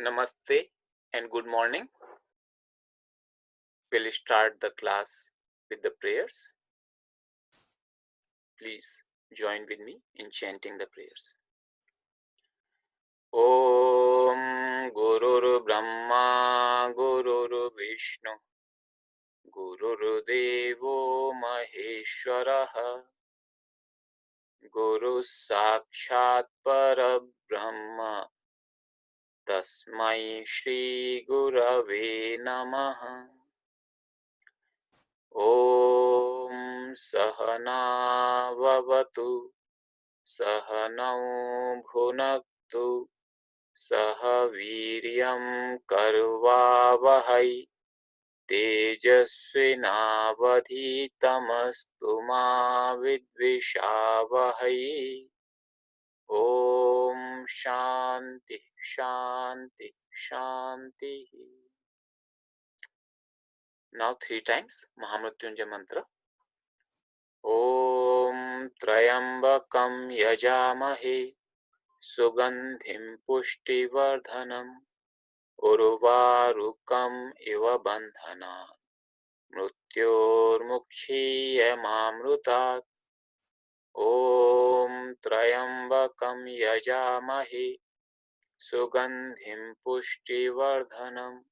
Namaste and good morning. We'll start the class with the prayers. Please join with me in chanting the prayers. Om Gurur Brahma Gurur Vishnu Gurur Devo Maheshwaraha Guru Sakshat Parabrahma Tasmai Shri Gurave Namaha. Om Sahana Vavatu Sahanau Bhunaktu Saha Viryam Karvavahai Tejasvinavadhitamastu ma vidvishavahai. Om Shanti Shanti Shanti. Now 3 times Mahamrutyunjay mantra. Om Trayambakam Yajamahe Sugandhim Pushtivardhanam Urvarukam Iva Bandhana Mrutyurmukshiyamamrutat. Om Trayambakam Yajamahe Sugandhim Pushtivardhanam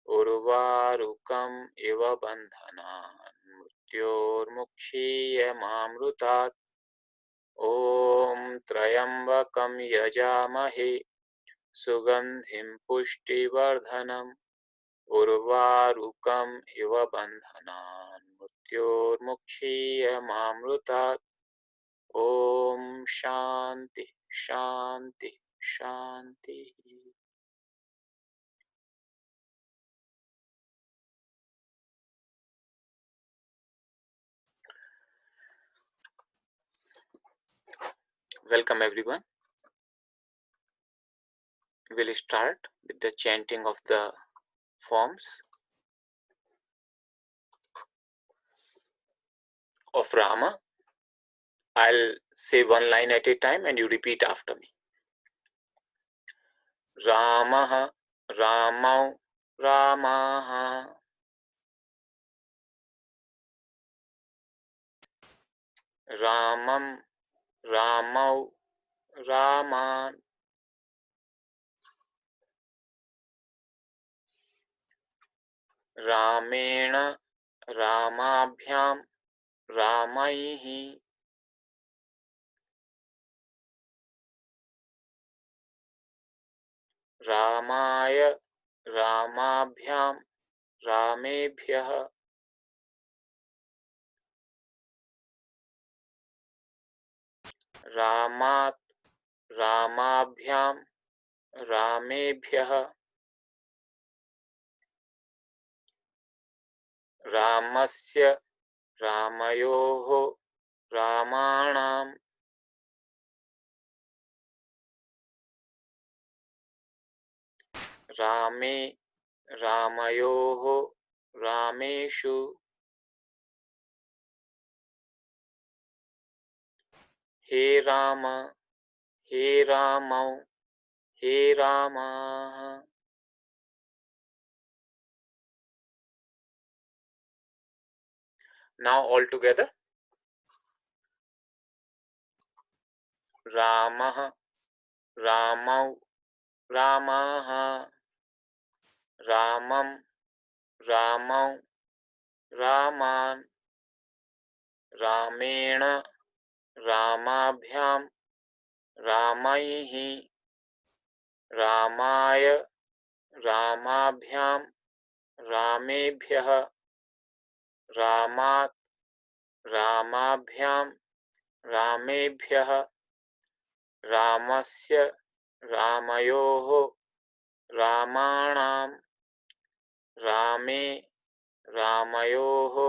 Urvarukam Iva Bandhana Mrutyurmukshiyamamrutat. Om Trayambakam Yajamahe Sugandhim Pushtivardhanam Urvarukam Iva Bandhanan Mrutyurmukshiyamamrutat. Om Shanti Shanti Shanti. Welcome everyone. We'll start with the chanting of the forms of Rama. I'll say one line at a time and you repeat after me. Ramaha, Ramau, Ramaha. Ramam, Ramau, Raman. Ramena, Ramabhyam, Ramaihi. Ramaya, Ramabhyam, Ramebhyah. Ramat, Ramabhyam, Ramebhyah. Ramasya, Ramayoho, Ramanam. Rame, Ramayoho, Rameshu. He Rama, He Ramau, He Rama. Now all together. Ramah, Ramau, Ramaha. Ramam, Ramau, Raman. Ramena, Ramabhyam, Ramaihi. Ramaya, Ramabhyam, Ramebhyah. Ramat, Ramabhyam, Ramebhyah. Ramasya, Ramayoho, Ramanam. Rame, Ramayoho,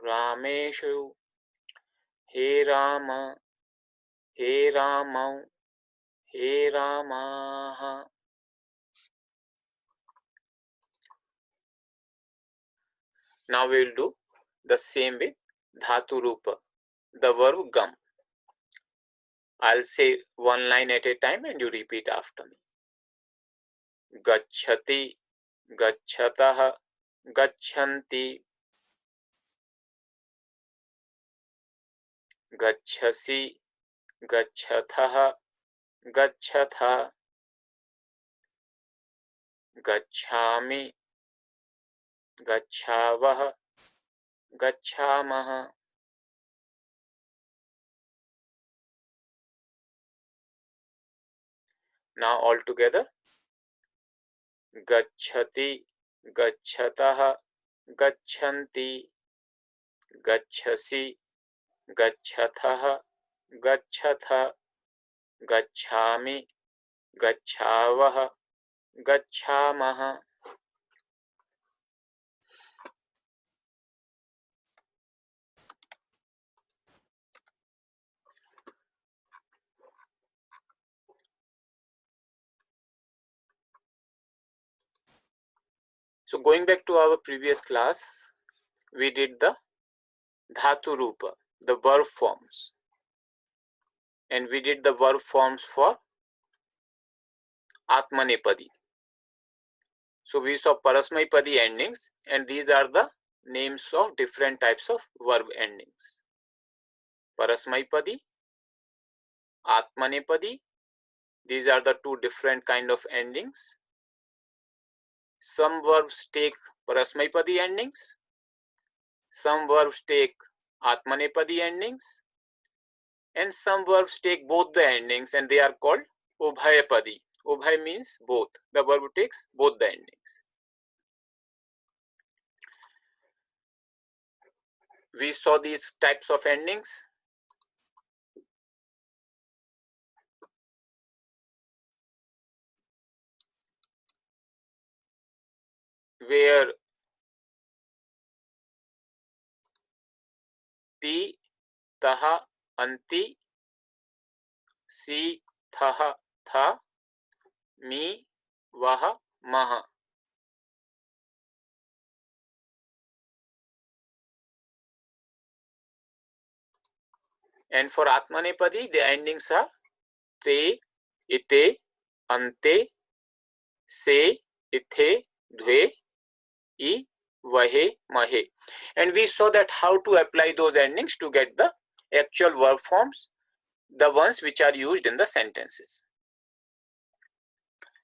Rameshu. He Rama, He Ramau, He Ramaha. Now we will do the same with Dhatu Rupa, the verb gam. I'll say one line at a time and you repeat after me. गच्छति, गच्छतः, गच्छन्ति, गच्छसि, गच्छथः, गच्छथ, गच्छामि, गच्छावः, गच्छामः। Now all together. गच्छति, गच्छतः, गच्छन्ति, गच्छसि, गच्छथः, गच्छथ, गच्छामि, गच्छावः, गच्छामः। So going back to our previous class, we did the dhatu rupa, the verb forms, and we did the verb forms for atmanepadi. So we saw parasmaipadi endings, and these are the names of different types of verb endings. Parasmaipadi, atmanepadi, these are the two different kind of endings. Some verbs take parasmaipadi endings, some verbs take atmanepadi endings, and some verbs take both the endings, and they are called ubhayapadi. Ubhay means both. The verb takes both the endings. We saw these types of endings. Where ti, taha, anti, si, thaha, tha, mi, vaha, maha. And for atmanepadi, the endings are te, ite, ante, se, ithe, dve, I, vahe, mahe. And we saw that how to apply those endings to get the actual verb forms, the ones which are used in the sentences.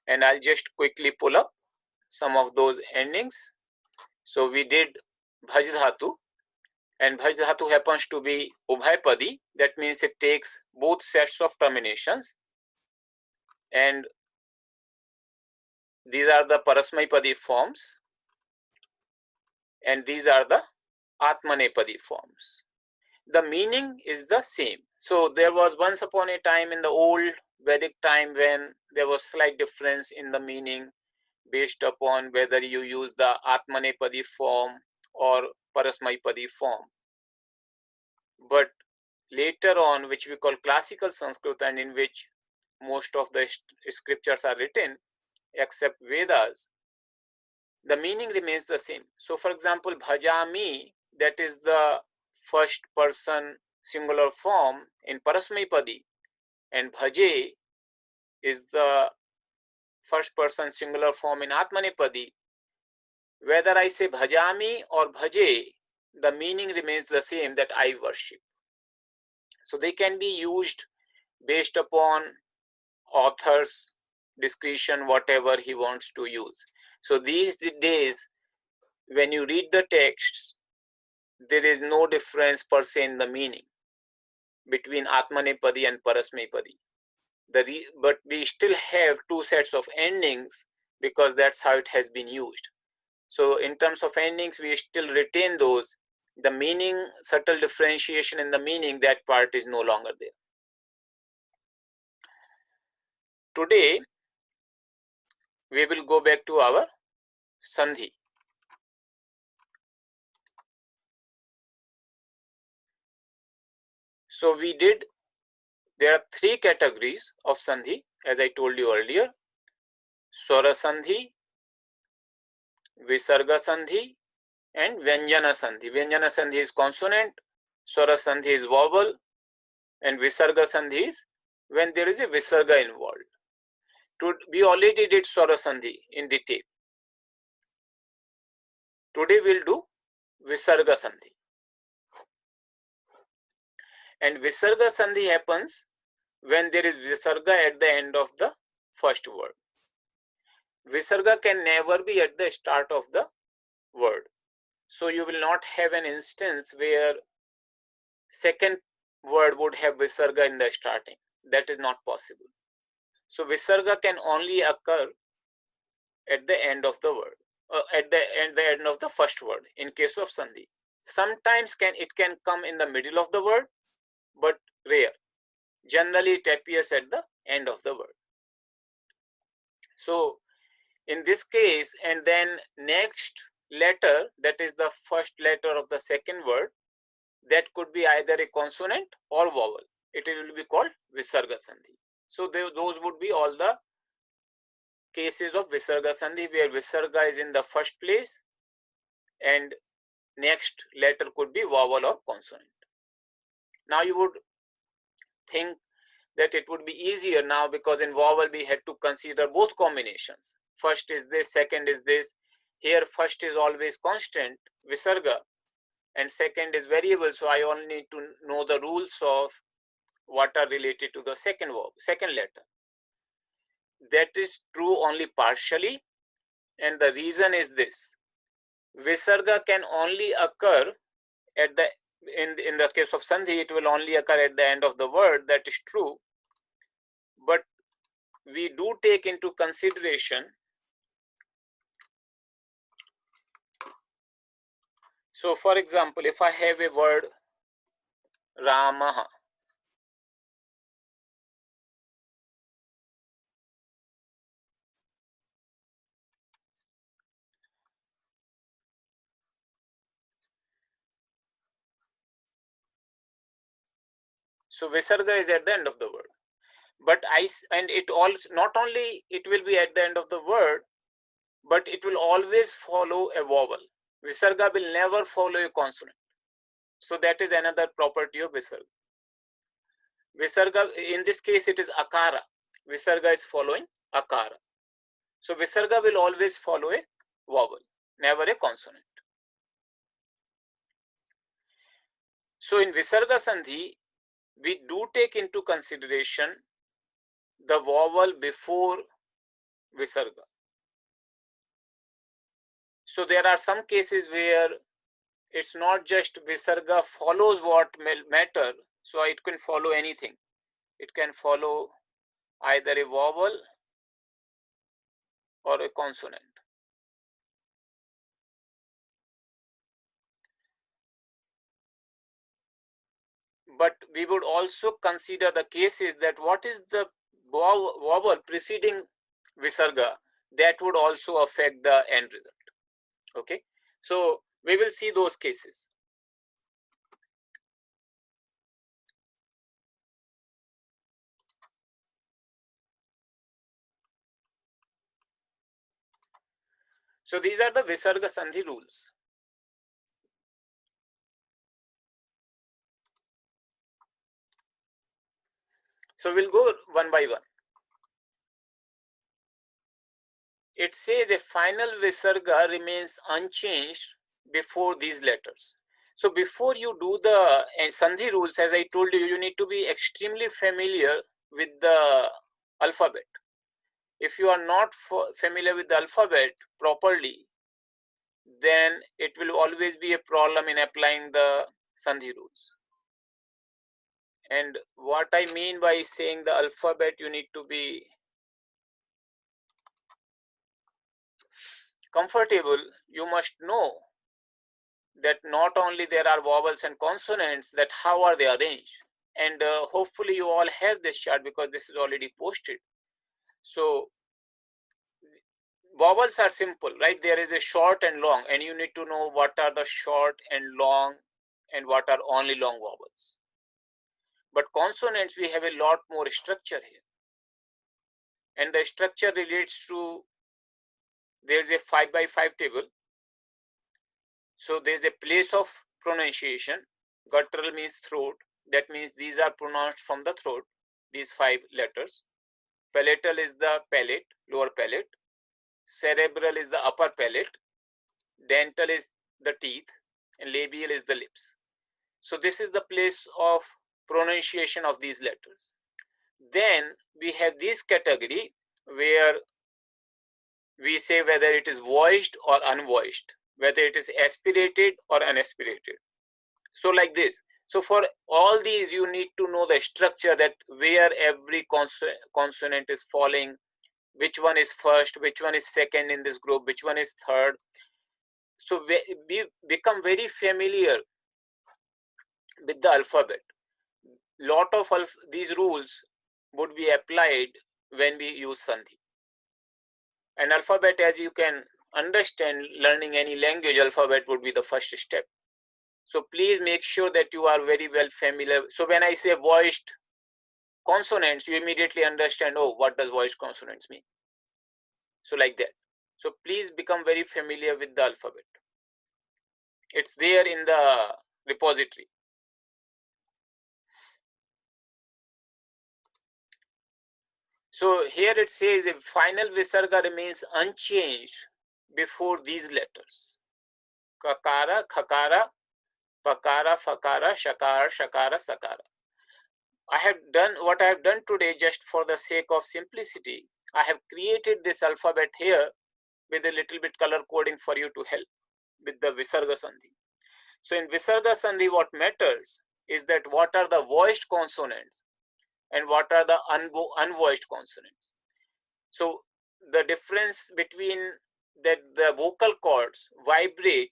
And I'll just quickly pull up some of those endings. So we did bhaj dhatu, and bhaj dhatu happens to be ubhayapadi. That means it takes both sets of terminations, and these are the parasmaipadi forms, and these are the atmanepadi forms. The meaning is the same. So there was once upon a time in the old Vedic time when there was slight difference in the meaning based upon whether you use the atmanepadi form or parasmaipadi form. But later on, which we call classical Sanskrit, and in which most of the scriptures are written except Vedas, the meaning remains the same. So for example, bhajami, that is the first person singular form in parasmaipadi, and bhaje is the first person singular form in atmanepadi. Whether I say bhajami or bhaje, the meaning remains the same, that I worship. So they can be used based upon author's discretion, whatever he wants to use. So these days, when you read the text, there is no difference per se in the meaning between atmanepadi and parasmaipadi. But we still have two sets of endings because that's how it has been used. So in terms of endings, we still retain those. The meaning, subtle differentiation in the meaning, that part is no longer there. Today, we will go back to our sandhi. So we did, there are three categories of sandhi, as I told you earlier: swara sandhi, visarga sandhi, and vyanjana sandhi. Vyanjana sandhi is consonant, swara sandhi is vowel, and visarga sandhi is when there is a visarga involved. We already did Swara Sandhi in detail. Today we'll do Visarga Sandhi. And Visarga Sandhi happens when there is Visarga at the end of the first word. Visarga can never be at the start of the word. So you will not have an instance where second word would have Visarga in the starting. That is not possible. So Visarga can only occur at the end of the word, at the end of the first word in case of Sandhi. Sometimes it can come in the middle of the word, but rare. Generally it appears at the end of the word. So in this case, and then next letter, that is the first letter of the second word, that could be either a consonant or vowel. It will be called Visarga Sandhi. So those would be all the cases of Visarga Sandhi where Visarga is in the first place and next letter could be vowel or consonant. Now you would think that it would be easier now because in vowel we had to consider both combinations. First is this, second is this. Here first is always constant, Visarga, and second is variable. So I only need to know the rules of what are related to the second letter. That is true only partially, and the reason is this. Visarga can only occur at the in the case of Sandhi, it will only occur at the end of the word. That is true, but we do take into consideration. So for example, if I have a word Ramaha, so Visarga is at the end of the word. But it also not only it will be at the end of the word, but it will always follow a vowel. Visarga will never follow a consonant. So that is another property of Visarga. Visarga, in this case, it is Akara. Visarga is following Akara. So Visarga will always follow a vowel, never a consonant. So in Visarga Sandhi, we do take into consideration the vowel before Visarga. So there are some cases where it's not just Visarga follows what matter, so it can follow anything. It can follow either a vowel or a consonant. But we would also consider the cases that what is the vowel preceding Visarga that would also affect the end result. Okay, so we will see those cases. So these are the Visarga Sandhi rules. So we'll go one by one. It says the final Visarga remains unchanged before these letters. So before you do the Sandhi rules, as I told you, you need to be extremely familiar with the alphabet. If you are not familiar with the alphabet properly, then it will always be a problem in applying the Sandhi rules. And what I mean by saying the alphabet, you need to be comfortable. You must know that not only there are vowels and consonants, that how are they arranged. And hopefully you all have this chart because this is already posted. So vowels are simple, right? There is a short and long, and you need to know what are the short and long and what are only long vowels. But consonants, we have a lot more structure here. And the structure relates to, there's a 5x5 table. So there's a place of pronunciation. Guttural means throat. That means these are pronounced from the throat, these 5 letters. Palatal is the palate, lower palate. Cerebral is the upper palate. Dental is the teeth, and labial is the lips. So this is the place of pronunciation of these letters. Then we have this category where we say whether it is voiced or unvoiced, whether it is aspirated or unaspirated. So like this. So for all these, you need to know the structure, that where every consonant is falling, which one is first, which one is second in this group, which one is third. So we become very familiar with the alphabet. Lot of these rules would be applied when we use Sandhi. And alphabet, as you can understand, learning any language, alphabet would be the first step. So please make sure that you are very well familiar. So when I say voiced consonants, you immediately understand, oh, what does voiced consonants mean? So like that. So please become very familiar with the alphabet. It's there in the repository. So here it says if final visarga remains unchanged before these letters, kakara, khakara, pakara, fakara, shakara, shakara, sakara. I have done what I have done today just for the sake of simplicity. I have created this alphabet here with a little bit color coding for you to help with the visarga sandhi. So in visarga sandhi, what matters is that what are the voiced consonants and what are the unvoiced consonants. So the difference between that the vocal cords vibrate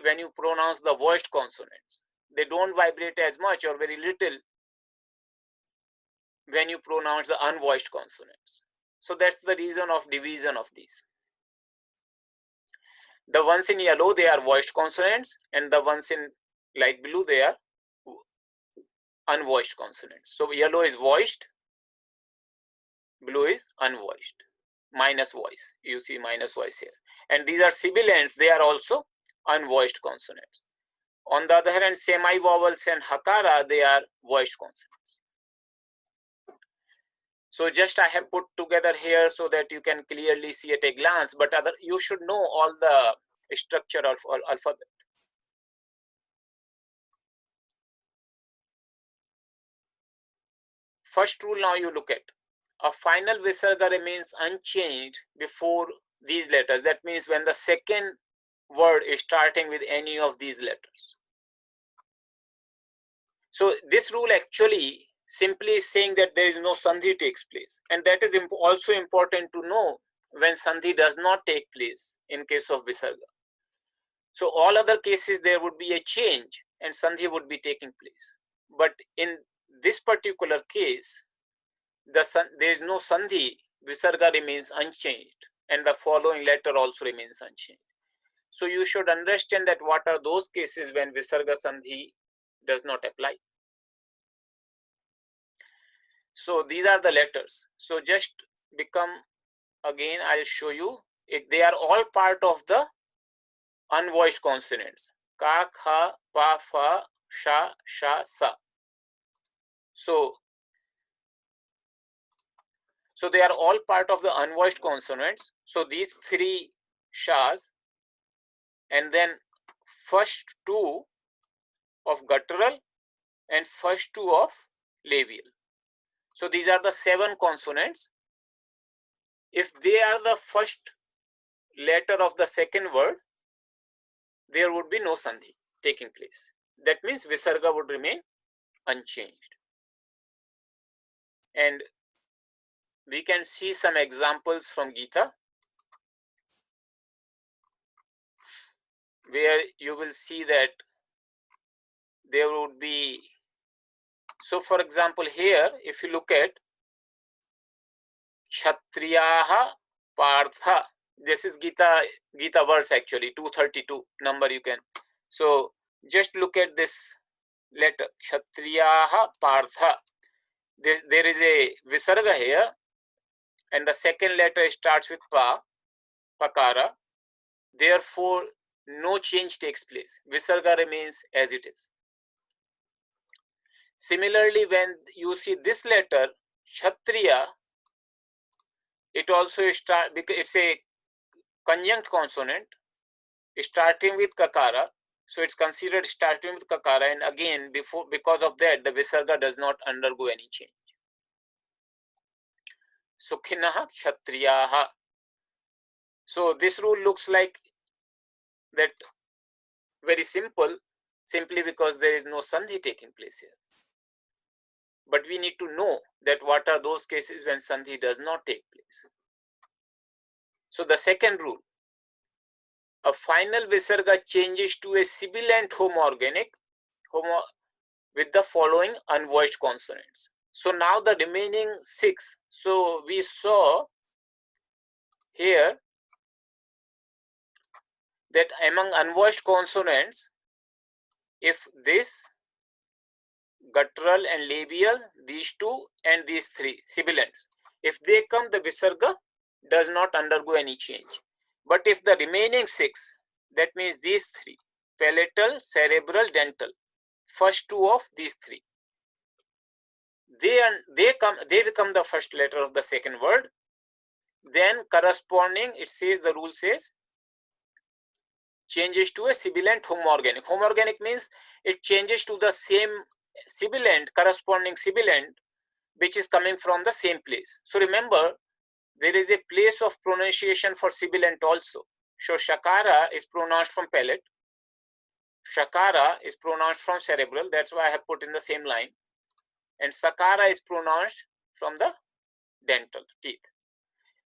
when you pronounce the voiced consonants. They don't vibrate as much or very little when you pronounce the unvoiced consonants. So that's the reason of division of these. The ones in yellow, they are voiced consonants, and the ones in light blue, they are unvoiced consonants. So yellow is voiced, blue is unvoiced, minus voice. You see minus voice here. And these are sibilants, they are also unvoiced consonants. On the other hand, semi-vowels and hakara, they are voiced consonants. So just I have put together here so that you can clearly see at a glance, but you should know all the structure of alphabet. First rule now you look at. A final visarga remains unchanged before these letters. That means when the second word is starting with any of these letters. So this rule actually simply is saying that there is no sandhi takes place. And that is also important to know when sandhi does not take place in case of visarga. So all other cases there would be a change and sandhi would be taking place. But in this particular case, there is no sandhi, visarga remains unchanged, and the following letter also remains unchanged. So you should understand that what are those cases when visarga sandhi does not apply. So these are the letters. So just become, again, I'll show you, they are all part of the unvoiced consonants. Ka, kha, pa, fa, sha, sha, sa. So they are all part of the unvoiced consonants. So these three shas, and then first two of guttural and first two of labial. So these are the 7 consonants. If they are the first letter of the second word, there would be no sandhi taking place. That means visarga would remain unchanged. And we can see some examples from Gita where you will see that there would be, so for example here, if you look at Kshatriyaha Partha, this is Gita verse actually, 232 number you can. So just look at this letter, Kshatriyaha Partha. There is a visarga here, and the second letter starts with pa, pakara. Therefore, no change takes place. Visarga remains as it is. Similarly, when you see this letter, Kshatriya, it also start because it's a conjunct consonant starting with kakara, so it's considered starting with kakara, and again because of that the visarga does not undergo any change. Sukhinah kshatriyaha. So this rule looks like that very simple, simply because there is no sandhi taking place here. But we need to know that what are those cases when sandhi does not take place. So the second rule, a final visarga changes to a sibilant homoorganic with the following unvoiced consonants. So now the remaining 6. So we saw here that among unvoiced consonants, if this guttural and labial, these two and these 3 sibilants, if they come, the visarga does not undergo any change. But if the remaining 6, that means these 3, palatal, cerebral, dental, first 2 of these 3, they become the first letter of the second word. Then corresponding, it says, the rule says, changes to a sibilant homoorganic. Homoorganic means it changes to the same sibilant, corresponding sibilant, which is coming from the same place. So remember, there is a place of pronunciation for sibilant also. So shakara is pronounced from palate, shakara is pronounced from cerebral, that's why I have put in the same line, and sakara is pronounced from the dental teeth.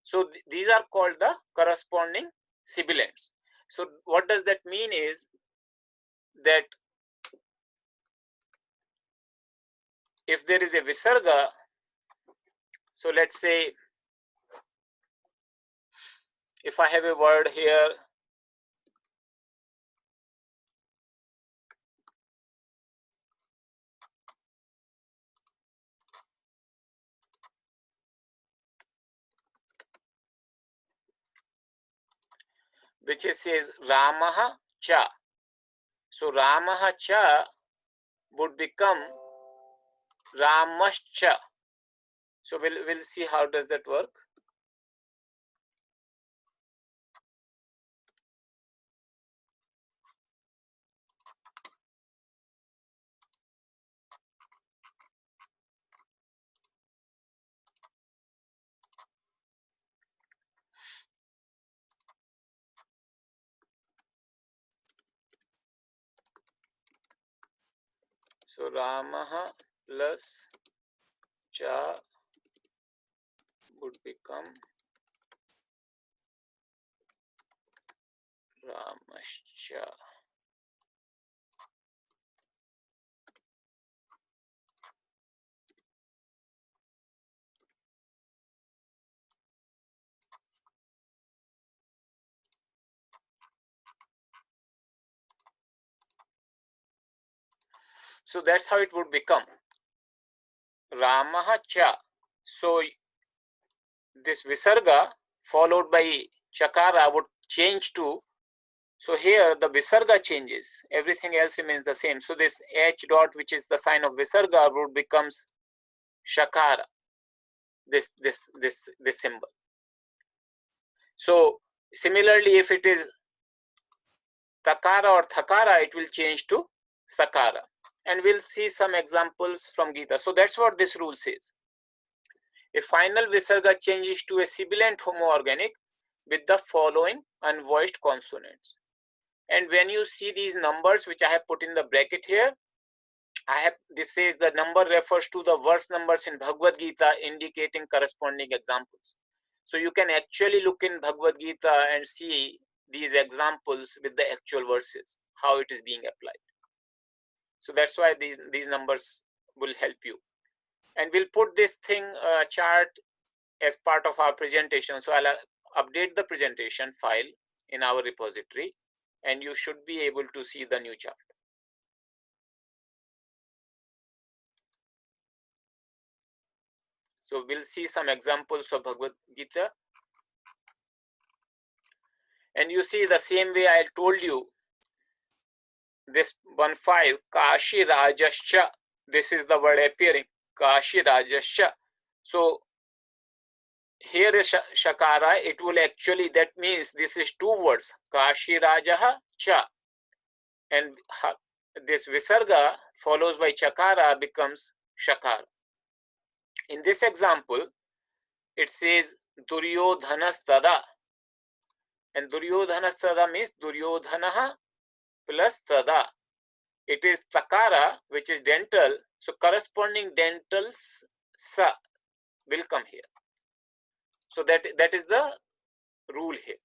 So these are called the corresponding sibilants. So what does that mean is that if there is a visarga, so let's say if I have a word here, which says Ramaha cha. So Ramaha cha would become Ramascha. So we'll see how does that work. So Ramaha plus cha would become Ramascha. So that's how it would become Ramaha cha. So this visarga followed by chakara would change to, so here the visarga changes, everything else remains the same. So this H dot, which is the sign of visarga, would becomes shakara, this symbol. So similarly, if it is takara or thakara, it will change to sakara. And we'll see some examples from Gita. So that's what this rule says. A final visarga changes to a sibilant homoorganic with the following unvoiced consonants. And when you see these numbers, which I have put in the bracket here, this says the number refers to the verse numbers in Bhagavad Gita indicating corresponding examples. So you can actually look in Bhagavad Gita and see these examples with the actual verses, how it is being applied. So that's why these numbers will help you. And we'll put this thing chart as part of our presentation. So I'll update the presentation file in our repository, and you should be able to see the new chart. So we'll see some examples of Bhagavad Gita. And you see the same way I told you, this 1.5, Kashi Rajascha, this is the word appearing, Kashi Rajascha. So here is Shakara, it will actually, that means this is two words, Kashi Rajaha Cha. And this Visarga follows by Chakara becomes Shakara. In this example, it says Duryodhanastada. And Duryodhanastada means Duryodhanaha plus Tada. It is Takara, which is dental. So corresponding dentals Sa will come here. So that is the rule here.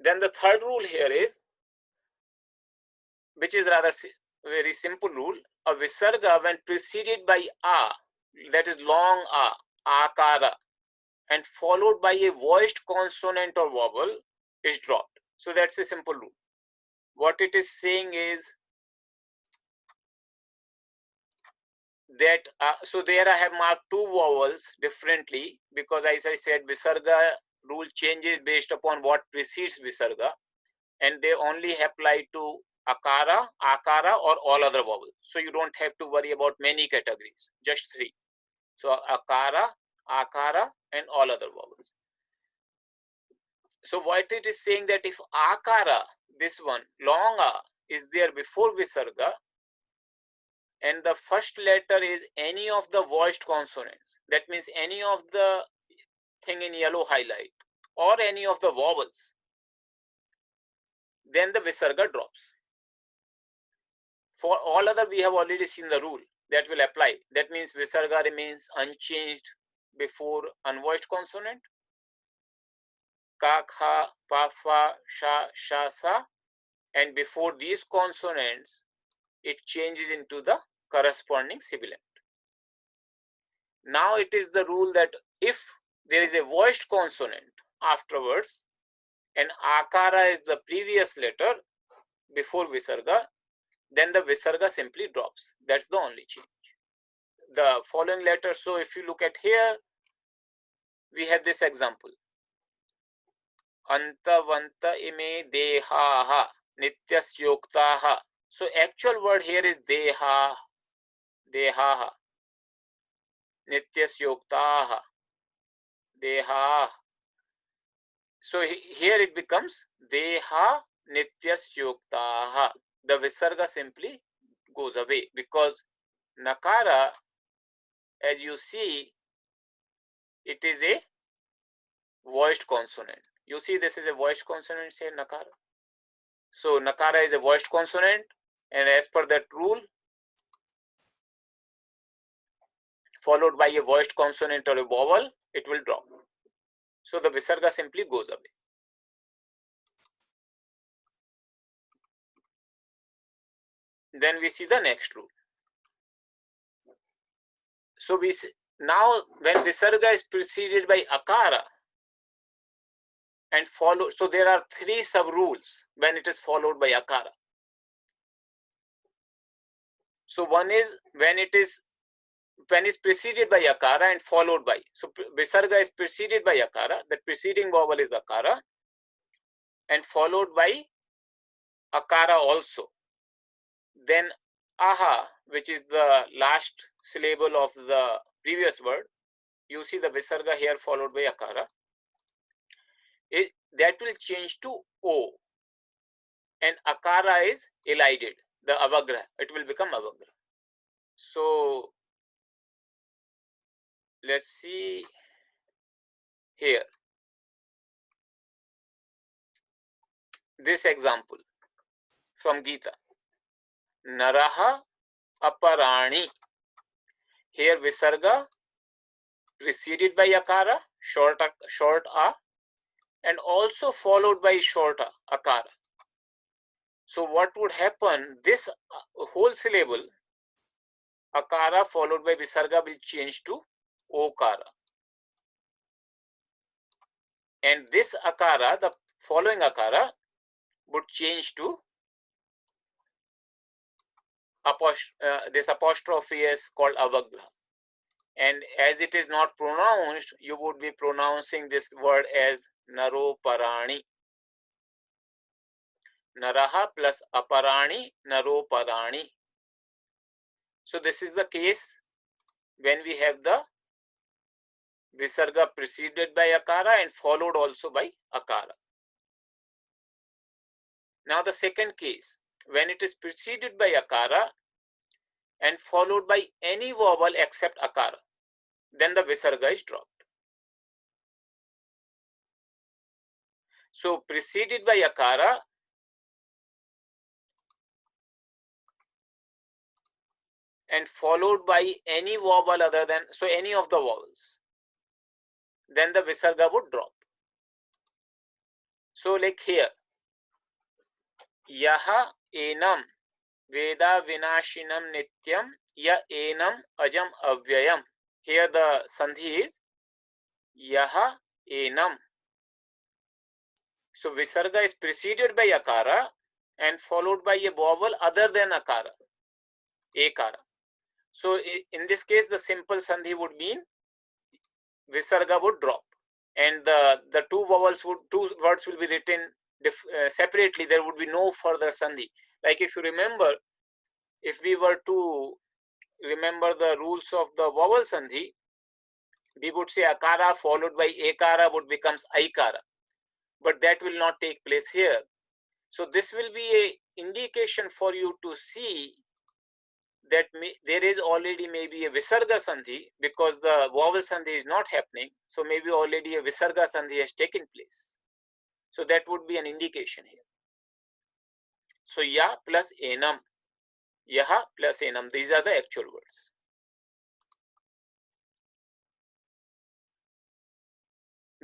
Then the third rule here is, which is rather very simple rule, a Visarga when preceded by A, that is long A, Akara, and followed by a voiced consonant or vowel is dropped. So that's a simple rule. What it is saying is that, so there I have marked two vowels differently because, as I said, Visarga rule changes based upon what precedes Visarga, and they only apply to Akara, Akara, or all other vowels. So you don't have to worry about many categories, just three. So Akara, Akara, and all other vowels. So what it is saying that if Akara, this one, long A, is there before Visarga, and the first letter is any of the voiced consonants, that means any of the thing in yellow highlight, or any of the vowels, then the Visarga drops. For all other, we have already seen the rule that will apply. That means Visarga remains unchanged before unvoiced consonant. Ka, kha, pa, fa, sha, sha, sa. And before these consonants, it changes into the corresponding sibilant. Now it is the rule that if there is a voiced consonant afterwards, and Akara is the previous letter before Visarga, then the Visarga simply drops. That's the only change. The following letter, so if you look at here, we have this example. Anta vanta ime dehaha nityasyoktaha. So actual word here is deha, dehaha, nityasyoktaha, deha. So here it becomes deha nityasyoktaha. The Visarga simply goes away because Nakara, as you see, it is a voiced consonant. You see this is a voiced consonant here, Nakara. So Nakara is a voiced consonant, and as per that rule, followed by a voiced consonant or a vowel, it will drop. So the Visarga simply goes away. Then we see the next rule. So we see, now when Visarga is preceded by Akara and followed, so there are three sub rules when it is followed by Akara. So one is when it's preceded by Akara and followed by. So Visarga is preceded by Akara, the preceding vowel is Akara, and followed by Akara also. Then Aha, which is the last syllable of the previous word, you see the Visarga here followed by Akara. That will change to O, and Akara is elided, the Avagra, it will become Avagra. So let's see here. This example from Gita. Naraha aparani. Here Visarga preceded by Akara, short A, and also followed by short Akara. So what would happen, this whole syllable, Akara followed by Visarga, will change to Okara. And this Akara, the following Akara, would change to this apostrophe is called Avagra. And as it is not pronounced, you would be pronouncing this word as Naroparani. Naraha plus Aparani, Naroparani. So this is the case when we have the visarga preceded by akara and followed also by akara. Now the second case, when it is preceded by akara and followed by any vowel except akara, then the visarga is dropped. So preceded by akara and followed by any vowel other than, so any of the vowels, then the visarga would drop. So like here, yaha enam veda vinashinam nityam ya enam ajam avyayam. Here the sandhi is yaha enam. So visarga is preceded by akara and followed by a vowel other than akara, ekara. So in this case, the simple sandhi would mean visarga would drop, and the two words will be written separately. There would be no further sandhi. Like if you remember, if we were to remember the rules of the vowel sandhi, we would say akara followed by ekara would becomes aikara, but that will not take place here. So this will be a indication for you to see that there is already maybe a visarga sandhi, because the vowel sandhi is not happening. So maybe already a visarga sandhi has taken place. So that would be an indication here. So ya plus enam, yaha plus enam, these are the actual words.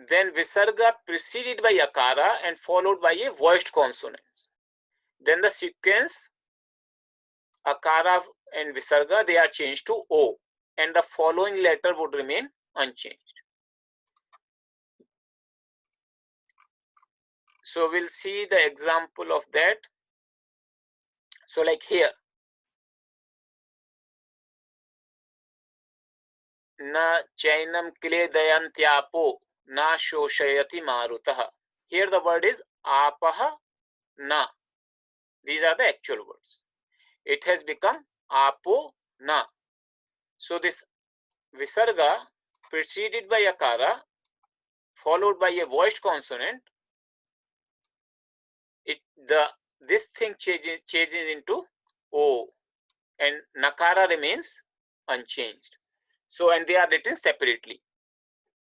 Then visarga preceded by akara and followed by a voiced consonant. Then the sequence akara and visarga, they are changed to o, and the following letter would remain unchanged. So we'll see the example of that. So like here, na chainam kile dayantyapo na shoshayati marutah. Here the word is apaha na. These are the actual words. It has become apo na. So this visarga preceded by akara followed by a voiced consonant, this thing changes into o, and nakara remains unchanged. So, and they are written separately.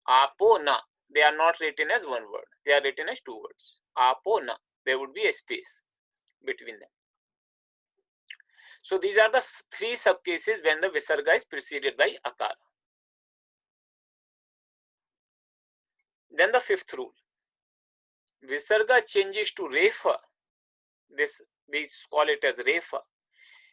Apo na, they are not written as one word, they are written as two words. Apo na, there would be a space between them. So these are the three sub cases when the visarga is preceded by akara. Then the fifth rule, visarga changes to refa. This we call it as refa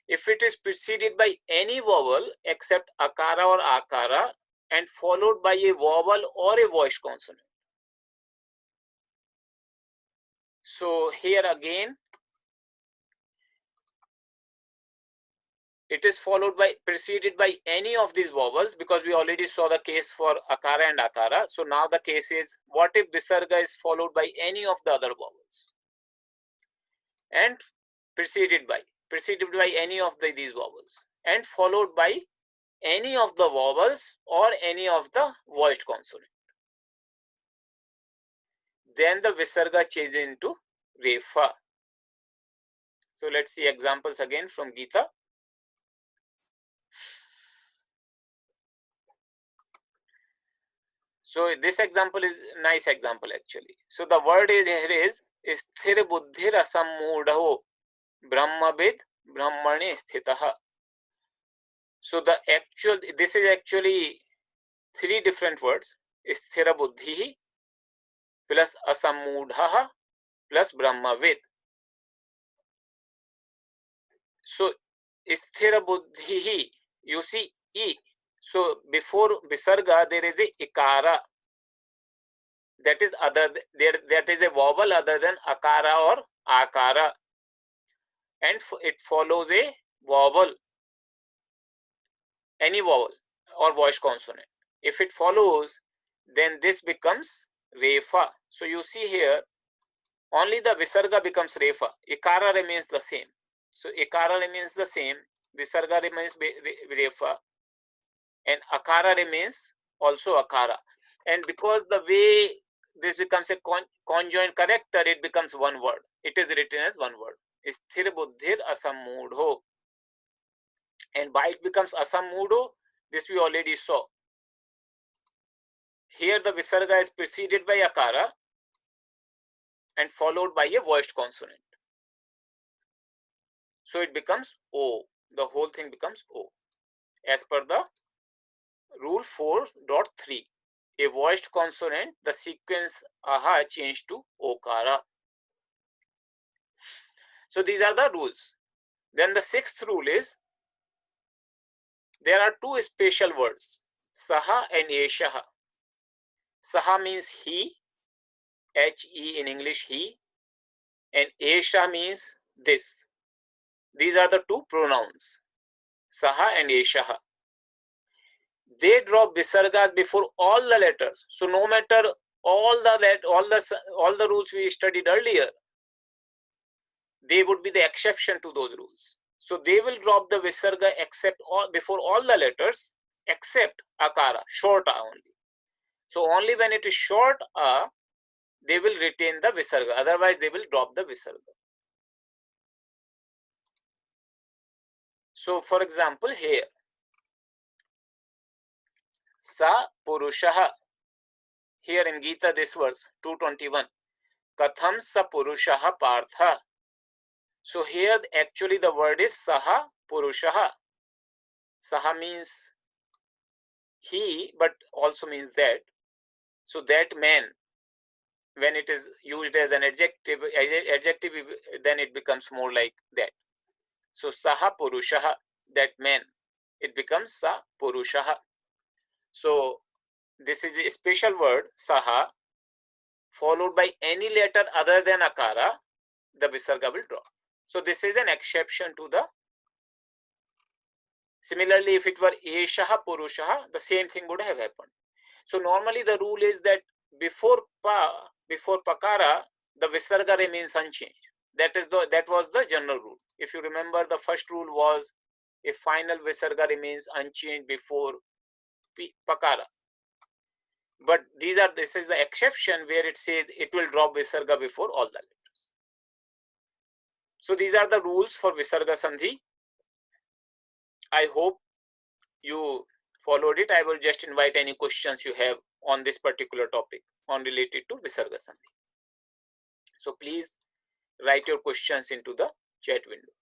if it is preceded by any vowel except akara or akara and followed by a vowel or a voiced consonant. So here again, it is preceded by any of these vowels, because we already saw the case for akara and akara. So now the case is, what if visarga is followed by any of the other vowels and preceded by any of these vowels and followed by any of the vowels or any of the voiced consonant? Then the visarga changes into refa. So let's see examples again from Gita. So this example is a nice example actually. So the word is here is sthir buddhir asammudho brahmavid brahmane sthitah. So this is actually three different words: sthira buddhi plus asammudha plus brahmavid. So sthira buddhi, you see e. So before visarga there is a ikara, that is that is a vowel other than akara or akara, and it follows a vowel, any vowel or voiced consonant. If it follows, then this becomes refa. So you see here, only the visarga becomes refa. Ikara remains the same. So ikara remains the same. Visarga remains refa, and akara remains also akara. And because the way this becomes a conjoint character, it becomes one word. It is written as one word. Sthir buddhir asamudho. And why it becomes asamudho? This we already saw. Here the visarga is preceded by akara and followed by a voiced consonant. So it becomes O. The whole thing becomes O. As per the rule 4.3. A voiced consonant, the sequence aha changed to okara. So these are the rules. Then the sixth rule is there are two special words, saha and eshaha. Saha means he, He in English, he, and esha means this. These are the two pronouns, saha and eshaha. They drop visargas before all the letters. So no matter all the rules we studied earlier, they would be the exception to those rules. So they will drop the visarga before all the letters except akara, short a only. So only when it is short a, they will retain the visarga. Otherwise, they will drop the visarga. So for example, here, sa purushaha. Here in Gita, this verse 221. Katham sa purushaha partha. So here actually the word is saha purushaha. Saha means he, but also means that. So that man, when it is used as an adjective, then it becomes more like that. So saha purushaha, that man, it becomes sa purushaha. So this is a special word, saha, followed by any letter other than akara, the visarga will drop. So this is an exception to the. Similarly, if it were eshaha purushaha, the same thing would have happened. So normally the rule is that before pakara, the visarga remains unchanged. That was the general rule. If you remember, the first rule was a final visarga remains unchanged before pakara. But this is the exception where it says it will drop visarga before all the letters. So these are the rules for visarga sandhi. I hope you followed it. I will just invite any questions you have on this particular topic on related to visarga sandhi. So please write your questions into the chat window.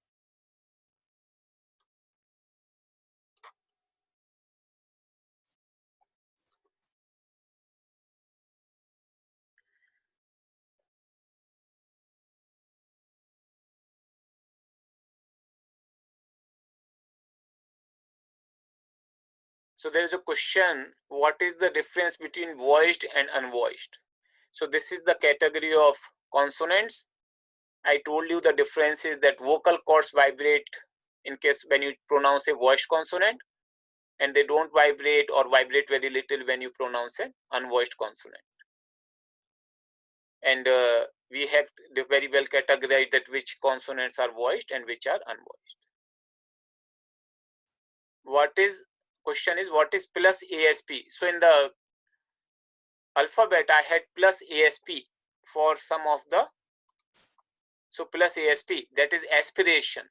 So there is a question, what is the difference between voiced and unvoiced? So this is the category of consonants. I told you the difference is that vocal cords vibrate in case when you pronounce a voiced consonant, and they don't vibrate or vibrate very little when you pronounce an unvoiced consonant. And we have very well categorized that which consonants are voiced and which are unvoiced. Question is what is plus ASP? So in the alphabet, I had plus ASP for some of the. So plus ASP, that is aspiration,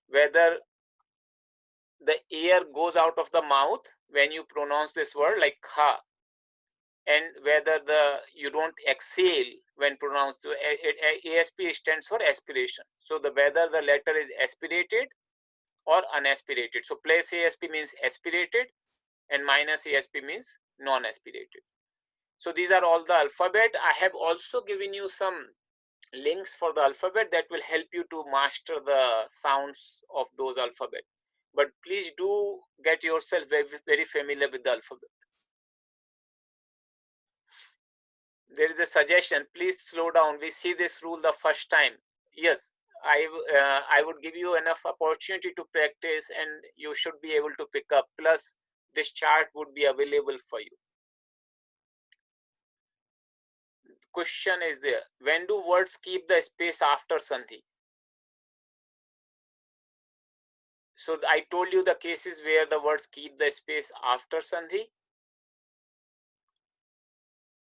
whether the air goes out of the mouth when you pronounce this word like kha, and whether you don't exhale when pronounced. ASP stands for aspiration. So whether the letter is aspirated or unaspirated. So plus ASP means aspirated and minus ASP means non-aspirated. So these are all the alphabet. I have also given you some links for the alphabet that will help you to master the sounds of those alphabet. But please do get yourself very, very familiar with the alphabet. There is a suggestion, please slow down. We see this rule the first time. Yes, I would give you enough opportunity to practice and you should be able to pick up. Plus, this chart would be available for you. Question is there, when do words keep the space after sandhi? So I told you the cases where the words keep the space after sandhi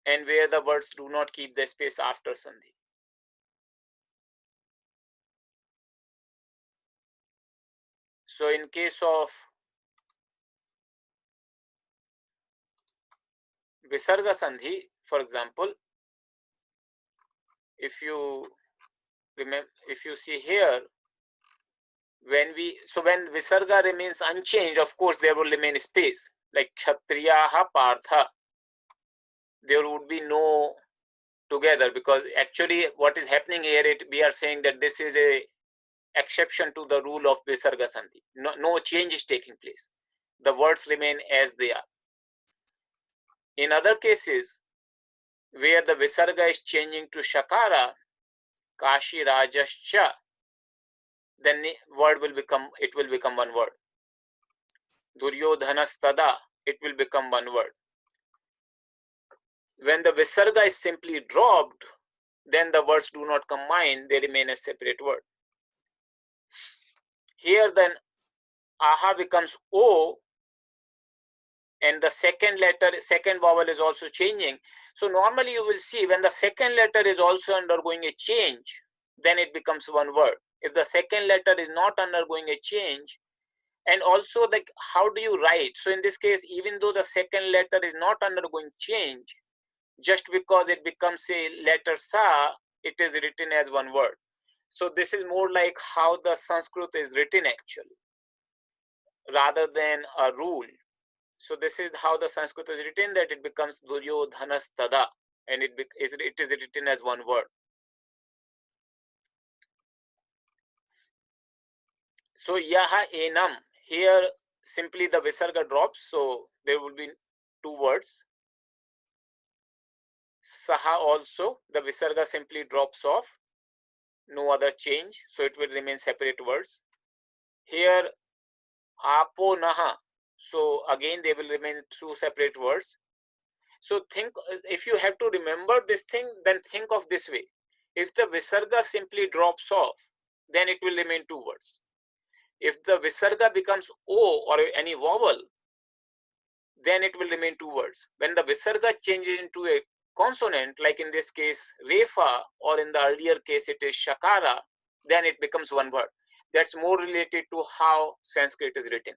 and where the words do not keep the space after sandhi. So in case of Visarga Sandhi, for example, if you remember, if you see here, when Visarga remains unchanged, of course there will remain space, like Kshatriyaha Partha, there would be no together, because actually what is happening here, we are saying that this is a exception to the rule of Visarga Sandhi. No change is taking place. The words remain as they are. In other cases, where the Visarga is changing to Shakara, Kashi Rajascha, then it will become one word. Duryodhanastada, it will become one word. When the Visarga is simply dropped, then the words do not combine, they remain a separate word. Here then, aha becomes O, and the second vowel is also changing. So normally you will see when the second letter is also undergoing a change, then it becomes one word. If the second letter is not undergoing a change, and also like how do you write? So in this case, even though the second letter is not undergoing change, just because it becomes a letter sa, it is written as one word. So this is more like how the Sanskrit is written actually, rather than a rule. So this is how the Sanskrit is written, that it becomes Duryodhanastada, and it is written as one word. So yaha enam, here simply the Visarga drops, so there will be two words. Saha also, the Visarga simply drops off, no other change, so it will remain separate words. Here apo naha, so again they will remain two separate words. So think, if you have to remember this thing, then think of this way. If the Visarga simply drops off, then it will remain two words. If the Visarga becomes O or any vowel, then it will remain two words. When the Visarga changes into a consonant, like in this case Refa, or in the earlier case it is Shakara, then it becomes one word. That's more related to how Sanskrit is written.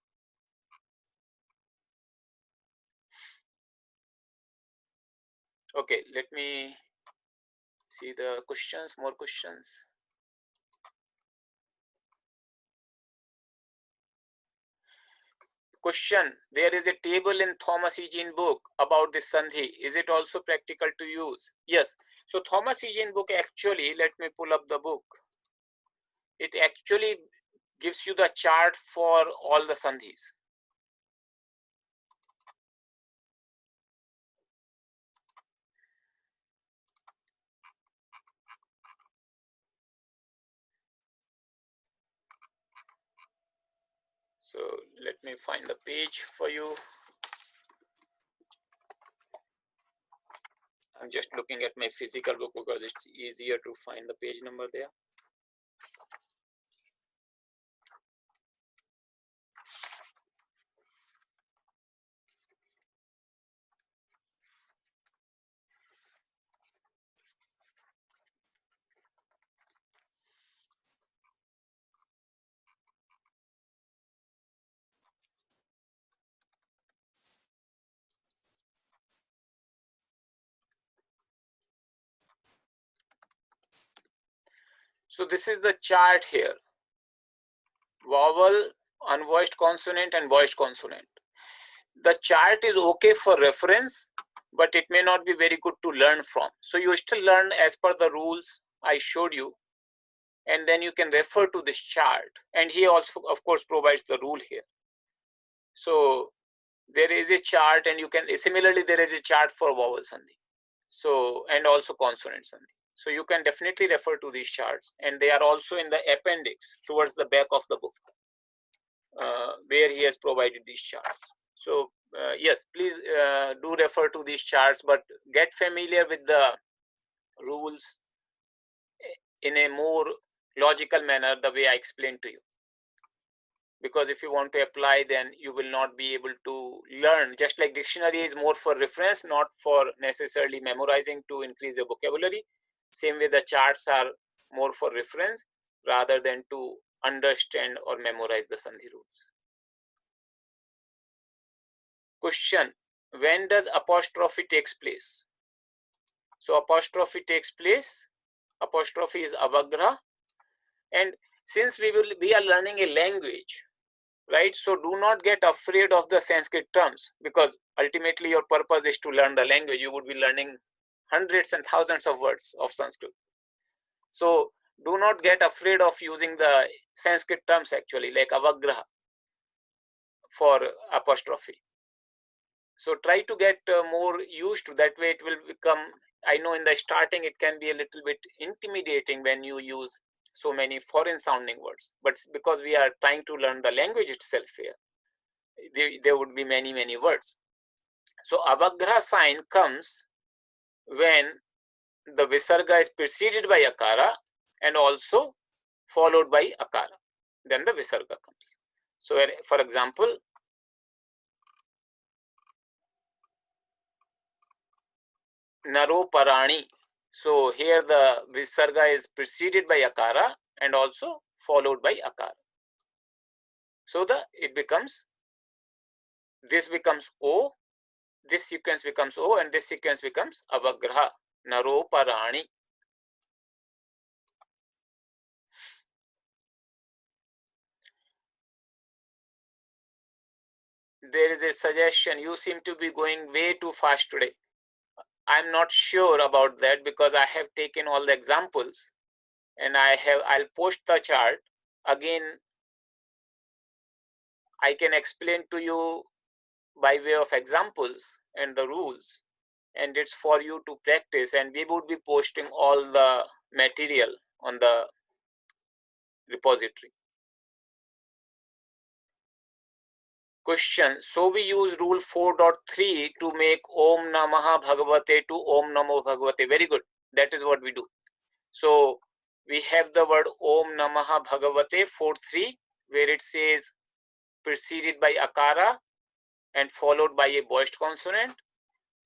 Okay, let me see the questions, more questions. Question: there is a table in Thomas Eugene book about this Sandhi. Is it also practical to use? Yes. So Thomas Eugene book actually, let me pull up the book. It actually gives you the chart for all the Sandhis. So let me find the page for you. I'm just looking at my physical book because it's easier to find the page number there. So this is the chart here. Vowel, unvoiced consonant, and voiced consonant. The chart is okay for reference, but it may not be very good to learn from. So you still learn as per the rules I showed you, and then you can refer to this chart. And he also, of course, provides the rule here. So there is a chart, and you can, similarly, there is a chart for vowel sandhi. So, and also consonant sandhi. So you can definitely refer to these charts, and they are also in the appendix towards the back of the book, where he has provided these charts. So yes, please do refer to these charts, but get familiar with the rules in a more logical manner, the way I explained to you. because if you want to apply, then you will not be able to learn. Just like dictionary is more for reference, not for necessarily memorizing to increase your vocabulary. Same way the charts are more for reference rather than to understand or memorize the Sandhi rules. Question: when does apostrophe takes place? So apostrophe takes place, apostrophe is avagraha, and since we are learning a language, right? So do not get afraid of the Sanskrit terms, because ultimately your purpose is to learn the language. You would be learning hundreds and thousands of words of Sanskrit. So do not get afraid of using the Sanskrit terms actually, like avagraha for apostrophe. So try to get more used to that way. It will become, I know in the starting it can be a little bit intimidating when you use so many foreign sounding words, but because we are trying to learn the language itself here, there would be many words. So avagraha sign comes when the visarga is preceded by akara and also followed by akara. Then the visarga comes. So for example, Naroparani. So here the visarga is preceded by akara and also followed by akara. So it becomes, this becomes O, this sequence becomes O, and this sequence becomes avagraha, Naroparani. There is a suggestion, you seem to be going way too fast today. I'm not sure about that because I have taken all the examples and I'll post the chart. Again, I can explain to you by way of examples and the rules, and it's for you to practice, and we would be posting all the material on the repository. Question: so we use rule 4.3 to make Om Namaha Bhagavate to Om Namo Bhagavate. Very good. That is what we do. So we have the word Om Namaha Bhagavate 4.3, where it says preceded by akara and followed by a voiced consonant.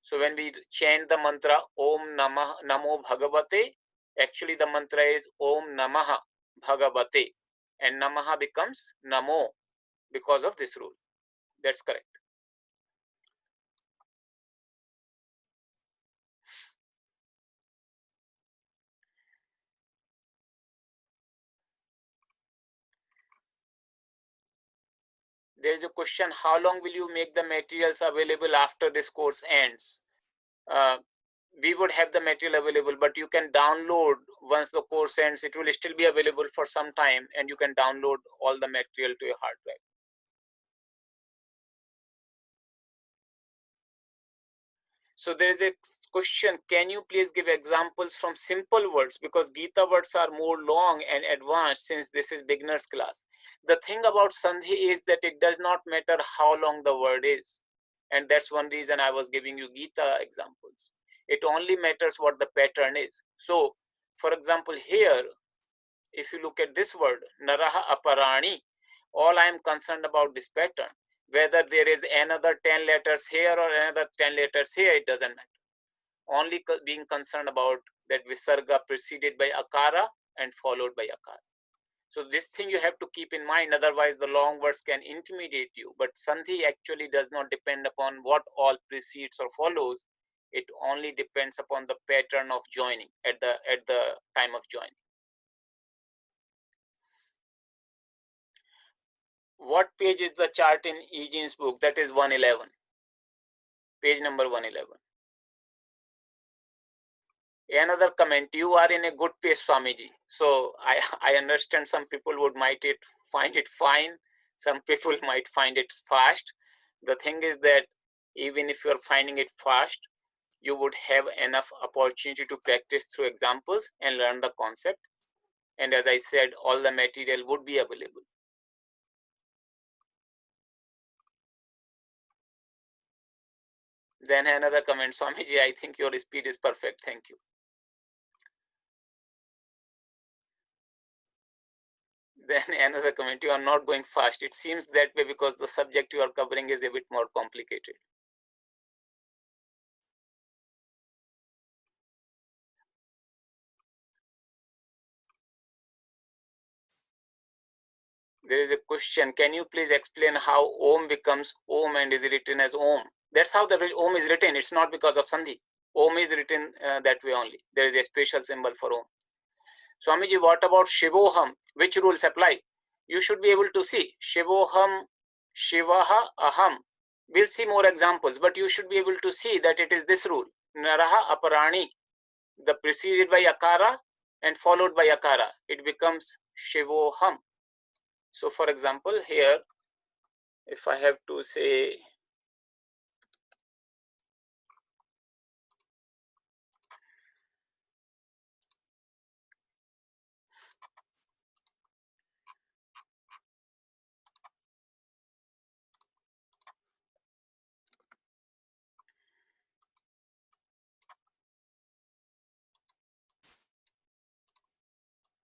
So when we chant the mantra Om Namo Bhagavate, actually the mantra is Om Namaha Bhagavate, and Namaha becomes Namo because of this rule. That's correct. There is a question, how long will you make the materials available after this course ends? We would have the material available, but you can download once the course ends. It will still be available for some time, and you can download all the material to your hard drive. So there is a question, can you please give examples from simple words, because Gita words are more long and advanced since this is beginner's class. The thing about Sandhi is that it does not matter how long the word is, and that's one reason I was giving you Gita examples. It only matters what the pattern is. So for example, here if you look at this word Naraha Aparani, all I am concerned about this pattern. Whether there is another 10 letters here or another 10 letters here, it doesn't matter. Only being concerned about that visarga preceded by akara and followed by akara. So this thing you have to keep in mind, otherwise the long words can intimidate you. But Sandhi actually does not depend upon what all precedes or follows. It only depends upon the pattern of joining at the time of joining. What page is the chart in Eugene's book? That is 111. Page number 111. Another comment, you are in a good pace, Swamiji. So I understand some people might find it fine. Some people might find it fast. The thing is that even if you're finding it fast, you would have enough opportunity to practice through examples and learn the concept. And as I said, all the material would be available. Then another comment, Swamiji, I think your speed is perfect. Thank you. Then another comment, you are not going fast. It seems that way because the subject you are covering is a bit more complicated. There is a question, can you please explain how Om becomes Om and is written as Om? That's how the Om is written. It's not because of Sandhi. Om is written that way only. There is a special symbol for Om. Swamiji, what about Shivoham? Which rules apply? You should be able to see Shivoham, Shivaha, Aham. We'll see more examples, but you should be able to see that it is this rule. Naraha Aparani, the preceded by Akara and followed by Akara. It becomes Shivoham. So for example, here, if I have to say,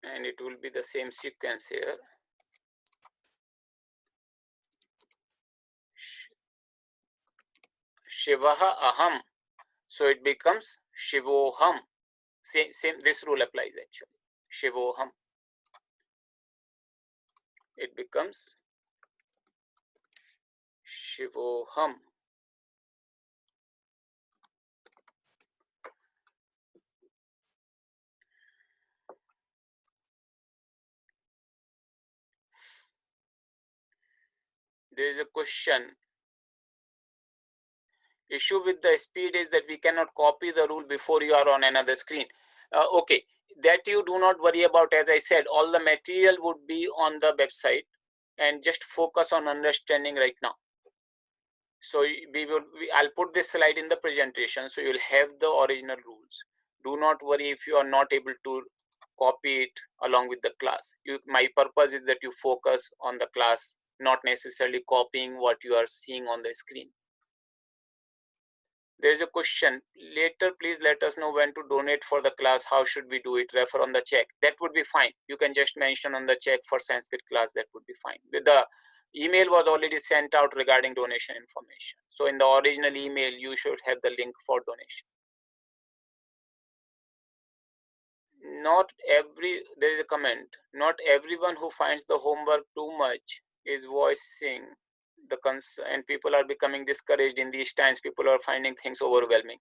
and it will be the same sequence here. Shivaha Aham. So it becomes Shivoham. Same, this rule applies actually. Shivoham. It becomes Shivoham. There is a question. Issue with the speed is that we cannot copy the rule before you are on another screen. Okay, that you do not worry about. As I said, all the material would be on the website, and just focus on understanding right now. So I'll put this slide in the presentation, so you'll have the original rules. Do not worry if you are not able to copy it along with the class. My purpose is that you focus on the class, not necessarily copying what you are seeing on the screen. There is a question. Later, please let us know when to donate for the class. How should we do it? Refer on the check. That would be fine. You can just mention on the check for Sanskrit class. That would be fine. The email was already sent out regarding donation information. So in the original email, you should have the link for donation. There is a comment. Not everyone who finds the homework too much is voicing the concern, and people are becoming discouraged in these times. People are finding things overwhelming.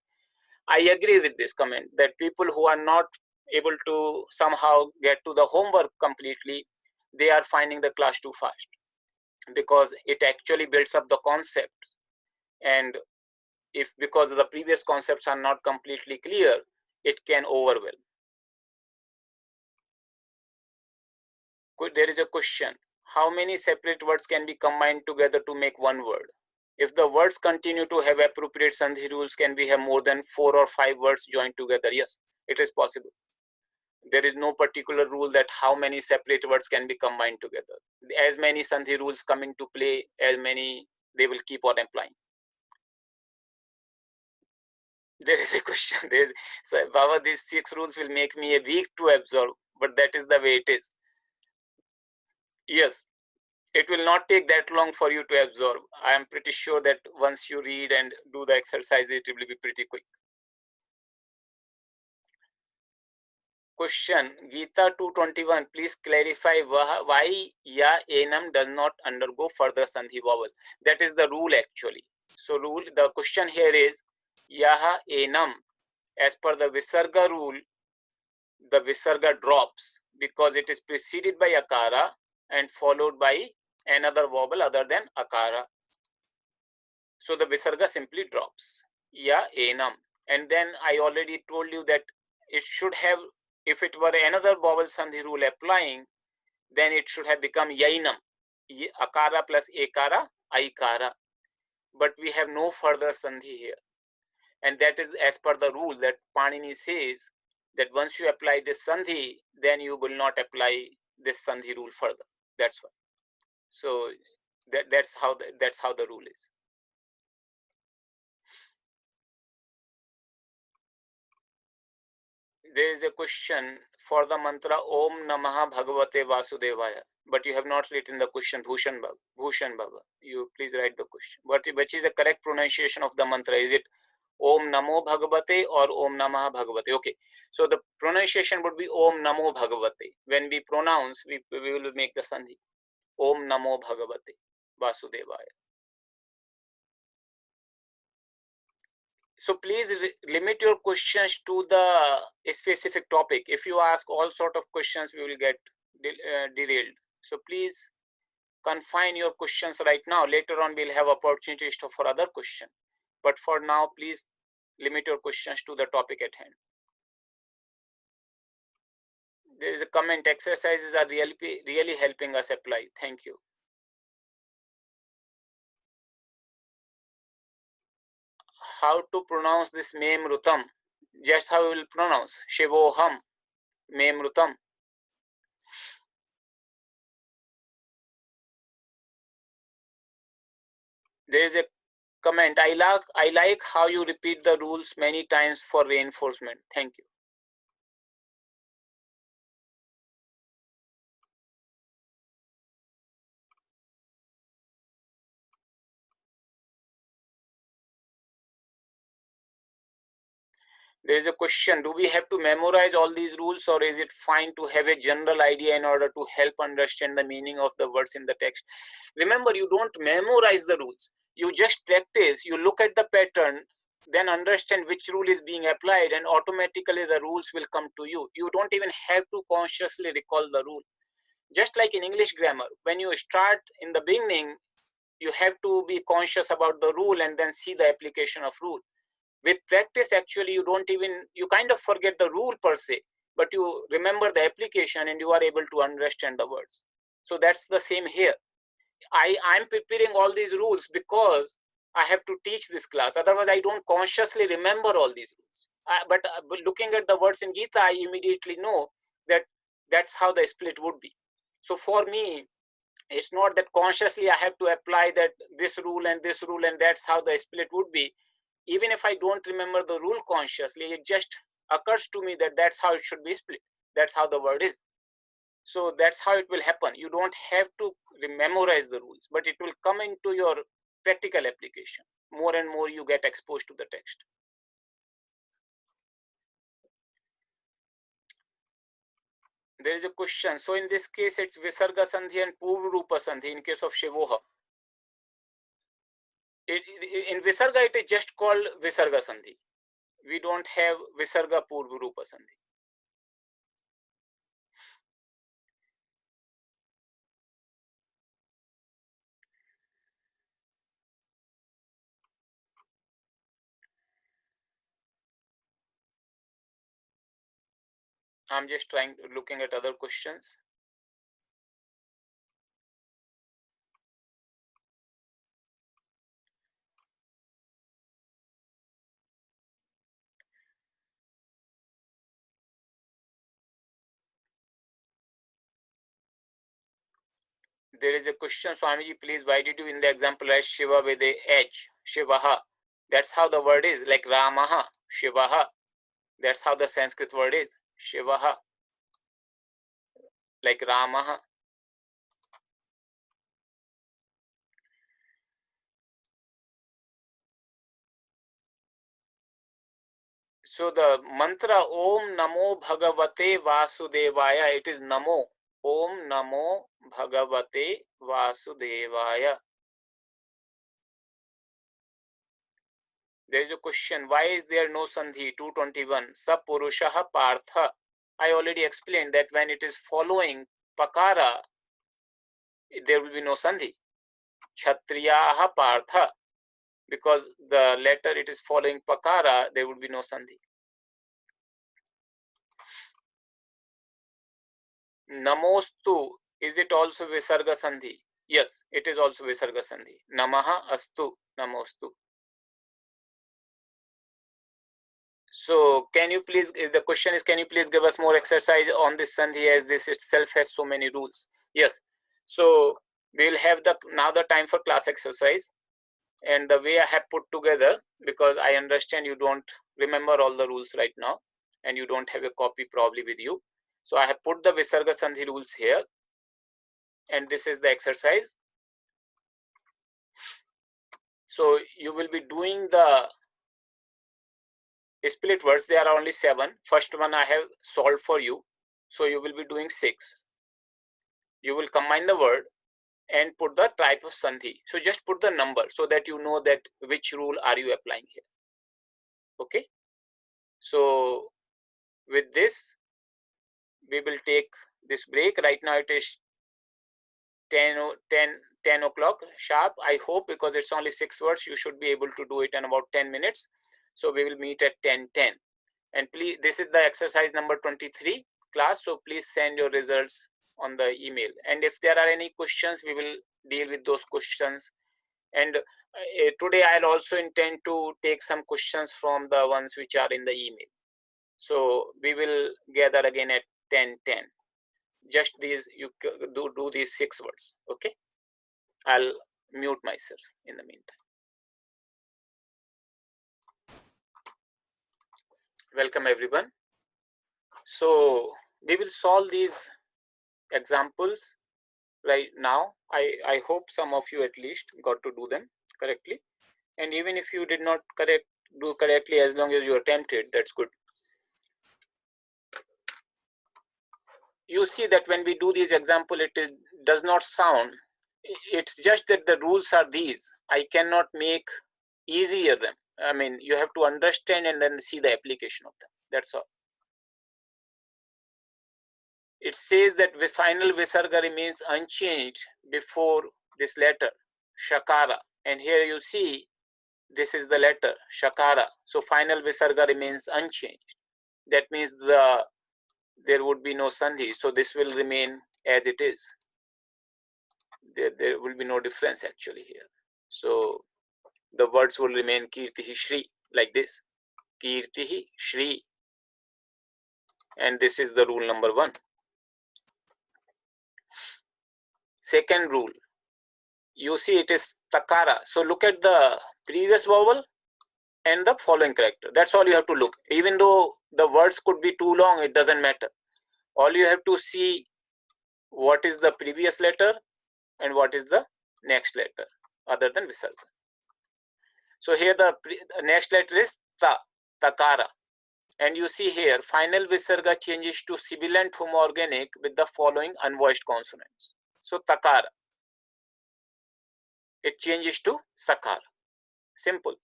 I agree with this comment that people who are not able to somehow get to the homework completely, they are finding the class too fast, because it actually builds up the concepts. And if because the previous concepts are not completely clear, it can overwhelm. There is a question. How many separate words can be combined together to make one word? If the words continue to have appropriate Sandhi rules, can we have more than 4 or 5 words joined together? Yes, it is possible. There is no particular rule that how many separate words can be combined together. As many Sandhi rules come into play, as many they will keep on applying. There is a question. So, Baba, these 6 rules will make me a week to absorb, but that is the way it is. Yes, it will not take that long for you to absorb. I am pretty sure that once you read and do the exercise, it will be pretty quick. Question, Gita 221, please clarify why ya enam does not undergo further sandhi vowel. That is the rule actually. So the question here is, yaha enam, as per the Visarga rule, the Visarga drops because it is preceded by Akara and followed by another vowel other than Akara. So the Visarga simply drops, ya enam. And then I already told you that it should have, if it were another vowel sandhi rule applying, then it should have become yainam, akara plus ekara, aikara. But we have no further sandhi here. And that is as per the rule that Panini says that once you apply this sandhi, then you will not apply this sandhi rule further. That's why. So that's how the rule is. There is a question for the mantra Om Namaha Bhagavate Vasudevaya. but you have not written the question. Bhushan Baba, you please write the question. Which is the correct pronunciation of the mantra? Is it Om Namo Bhagavate or Om Namah Bhagavate? Okay, so the pronunciation would be Om Namo Bhagavate. When we pronounce, we will make the sandhi. Om Namo Bhagavate Vasudevaya. So please limit your questions to the specific topic. If you ask all sort of questions, we will get derailed. So please confine your questions right now. Later on, we'll have opportunities for other questions. But for now, please limit your questions to the topic at hand. There is a comment, exercises are really helping us apply. Thank you. How to pronounce this Memrutam? Just how we will pronounce Shivoham, Memrutam. There is a comment. I like how you repeat the rules many times for reinforcement. Thank you. There is a question, do we have to memorize all these rules, or is it fine to have a general idea in order to help understand the meaning of the words in the text? Remember, you don't memorize the rules. You just practice, you look at the pattern, then understand which rule is being applied, and automatically the rules will come to you. You don't even have to consciously recall the rule. Just like in English grammar, when you start in the beginning, you have to be conscious about the rule and then see the application of rule. With practice, actually, you kind of forget the rule per se, but you remember the application and you are able to understand the words. So that's the same here. I'm preparing all these rules because I have to teach this class. Otherwise, I don't consciously remember all these rules. But looking at the words in Gita, I immediately know that that's how the split would be. So for me, it's not that consciously I have to apply that this rule and that's how the split would be. Even if I don't remember the rule consciously, it just occurs to me that that's how it should be split. That's how the word is. So that's how it will happen. You don't have to memorize the rules, but it will come into your practical application. More and more you get exposed to the text. There is a question. So in this case, it's Visarga Sandhi and Purva Sandhi in case of Shivoha. In Visarga, it is just called Visarga Sandhi. We don't have Visarga Purva Sandhi. I'm just looking at other questions. There is a question, Swamiji, please, why did you in the example write Shiva with a H, Shivaha? That's how the word is, like Ramaha, Shivaha. That's how the Sanskrit word is, Shivaha, like Ramaha. So the mantra Om Namo Bhagavate Vasudevaya, it is Namo. Om Namo Bhagavate Vasudevaya. There is a question, why is there no Sandhi? 221. Sapurushaha Partha. I already explained that when it is following Pakara, there will be no Sandhi. Kshatriyaha Partha. Because the letter it is following Pakara, there would be no Sandhi. Namostu, is it also Visarga Sandhi? Yes, it is also Visarga Sandhi. Namaha Astu, Namostu. So can you please, the question is, can you please give us more exercise on this Sandhi, as this itself has so many rules? Yes. So we'll have now the time for class exercise. And the way I have put together, because I understand you don't remember all the rules right now, and you don't have a copy probably with you. So I have put the Visarga Sandhi rules here. and this is the exercise. So you will be doing the split words. There are only 7. First one I have solved for you. So you will be doing 6. You will combine the word and put the type of sandhi. So just put the number so that you know that which rule are you applying here. Okay. So with this, we will take this break. Right now it is 10 o'clock sharp. I hope, because it's only 6 words, you should be able to do it in about 10 minutes. So we will meet at 10:10. And please, this is the exercise number 23 class. So please send your results on the email. And if there are any questions, we will deal with those questions. And today I'll also intend to take some questions from the ones which are in the email. So we will gather again at 10:10. Just these, you do these 6 words. Okay. I'll mute myself in the meantime. Welcome everyone. So we will solve these examples right now. I hope some of you at least got to do them correctly. And even if you did not do correctly, as long as you attempted, that's good. You see that when we do this example, does not sound, it's just that the rules are these. I cannot make easier them. I mean, you have to understand and then see the application of them. That's all. It says that the final visarga remains unchanged before this letter, shakara. And here you see, this is the letter, shakara. So final visarga remains unchanged. That means there would be no sandhi. So this will remain as it is. There will be no difference actually here. So the words will remain kirtihi shri, like this, kirtihi shri. And this is the rule number 1. Second rule, you see it is takara. So look at the previous vowel and the following character. That's all you have to look. Even though the words could be too long, it doesn't matter. All you have to see what is the previous letter and what is the next letter other than visarga. So here the next letter is ta, takara. And you see here, final visarga changes to sibilant homorganic with the following unvoiced consonants. So takara, it changes to sakara. Simple.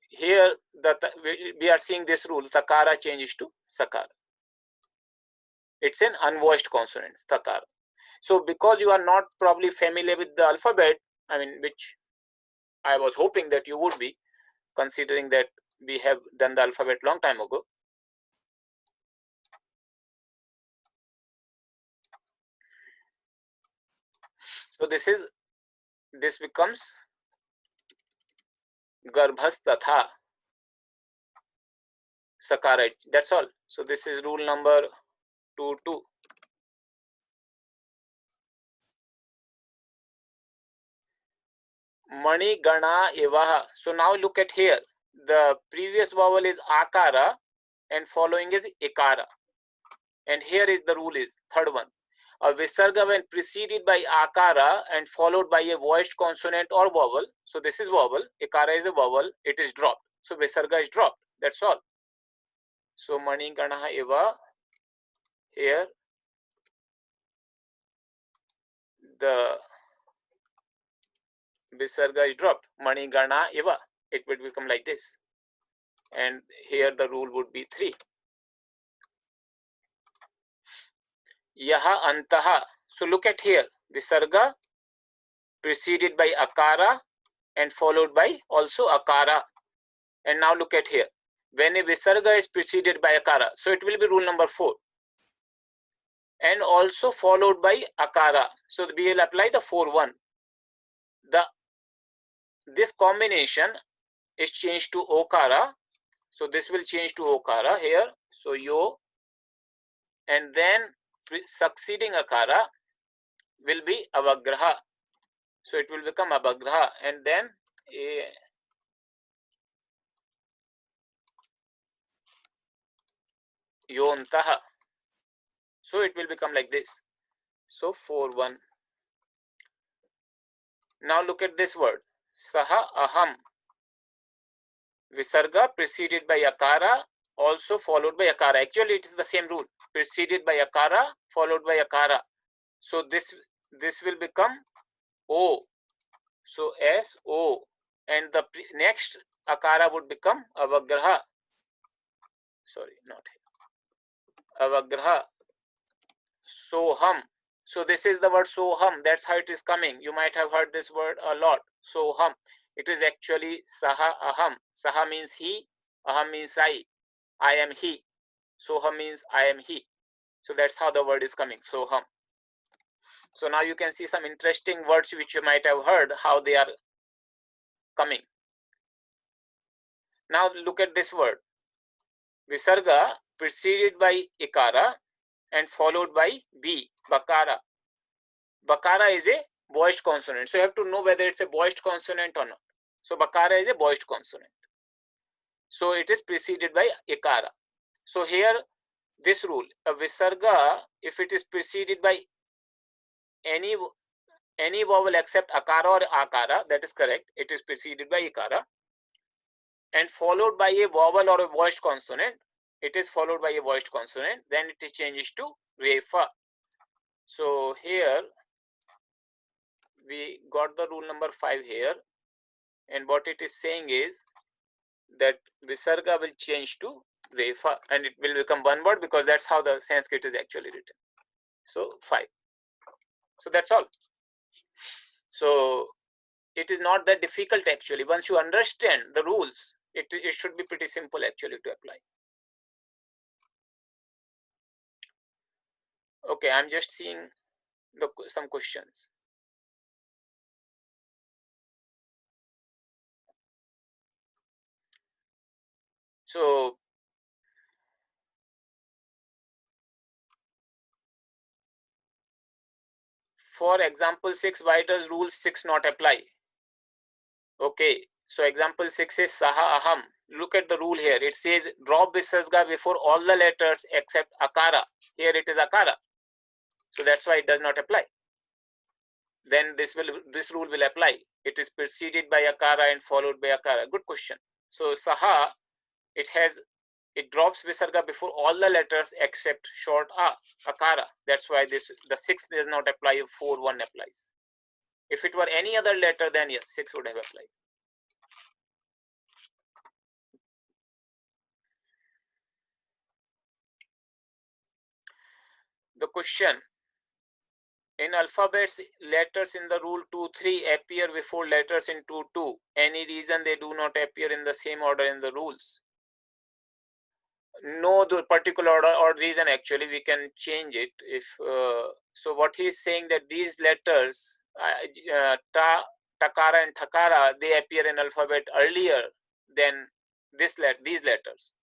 Here we are seeing this rule, takara changes to sakara. It's an unvoiced consonant, takara. So because you are not probably familiar with the alphabet, I mean, which I was hoping that you would be, considering that we have done the alphabet long time ago. So this becomes garbhas tatha sakara. That's all. So this is rule number 2. Mani gana evaha. So now look at here. The previous vowel is akara and following is ikara. And here is the rule is third one. A visarga when preceded by akara and followed by a voiced consonant or vowel. So this is vowel. Ikara is a vowel. It is dropped. So visarga is dropped. That's all. So mani gana eva. Here the visarga is dropped. Mani gana eva. It would become like this. And here the rule would be 3. Yaha antaha. So look at here. Visarga preceded by akara and followed by also akara. And now look at here. When a visarga is preceded by akara, so it will be rule number 4. And also followed by akara. So we will apply the 4-1. This combination is changed to okara. So this will change to okara here. So yo, and then succeeding akara will be avagraha. So it will become avagraha, and then yontaha. So it will become like this. So 4-1. Now look at this word. Saha aham. Visarga preceded by akara, also followed by akara. Actually, it is the same rule. Preceded by akara, followed by akara. So this will become O. So S O, and the next akara would become avagraha. Sorry, not here. Avagraha. Soham. So this is the word soham. That's how it is coming. You might have heard this word a lot. Soham. It is actually saha aham. Saha means he. Aham means I. I am he. Soham means I am he. So that's how the word is coming. Soham. So now you can see some interesting words which you might have heard, how they are coming. Now look at this word. Visarga preceded by ikara and followed by B, bakara. Bakara is a voiced consonant. So you have to know whether it's a voiced consonant or not. So bakara is a voiced consonant. So it is preceded by ikara. So here, this rule, a visarga, if it is preceded by any vowel except akara or akara, that is correct. It is preceded by ikara and followed by a vowel or a voiced consonant. It is followed by a voiced consonant. Then it is changed to refa. So here we got the rule number 5 here, and what it is saying is that visarga will change to refa and it will become one word, because that's how the Sanskrit is actually written. So 5. So that's all. So it is not that difficult actually. Once you understand the rules, it should be pretty simple actually to apply. Okay, I'm just seeing some questions. So for example 6, why does rule 6 not apply? Okay, so example 6 is saha aham. Look at the rule here. It says drop visarga before all the letters except akara. Here it is akara. So that's why it does not apply. Then this rule will apply. It is preceded by akara and followed by akara. Good question. So saha, it drops visarga before all the letters except short a, akara. That's why the 6 does not apply if 4-1 applies. If it were any other letter, then yes, 6 would have applied. The question: in alphabets, letters in the rule 2-3 appear before letters in 2-2. Any reason they do not appear in the same order in the rules? No particular order or reason actually. We can change it if so. What he is saying that these letters ta, takara and thakara, they appear in alphabet earlier than these letters.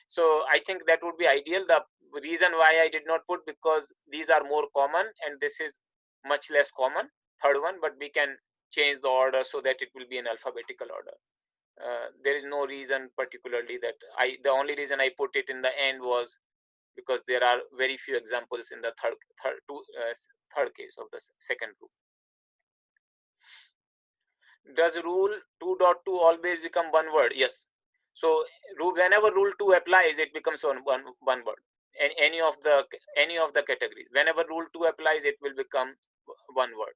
So I think that would be ideal. The reason why I did not put, because these are more common and this is much less common, third one, but we can change the order so that it will be in alphabetical order. There is no reason particularly that the only reason I put it in the end was because there are very few examples in the third case of the second rule. Does rule 2.2 always become one word? Yes. So whenever rule 2 applies, it becomes one word. And any of the categories. Whenever rule 2 applies, it will become one word.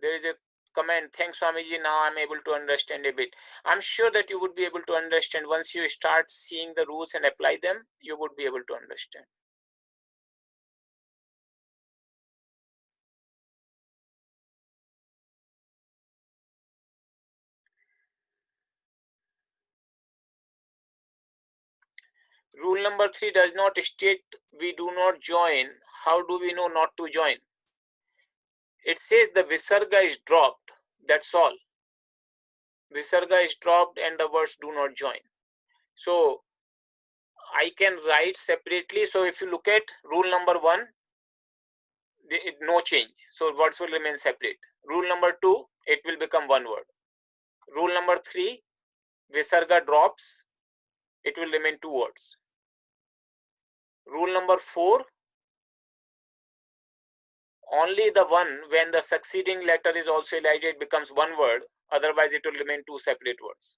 There is a comment. Thanks, Swamiji. Now I'm able to understand a bit. I'm sure that you would be able to understand once you start seeing the rules and apply them. You would be able to understand. Rule number 3 does not state we do not join. How do we know not to join? It says the visarga is dropped. That's all. Visarga is dropped and the words do not join. So I can write separately. So if you look at rule number 1, no change. So words will remain separate. Rule number 2, it will become one word. Rule number 3, visarga drops. It will remain two words. Rule number 4, only the one when the succeeding letter is also elided becomes one word, otherwise it will remain two separate words.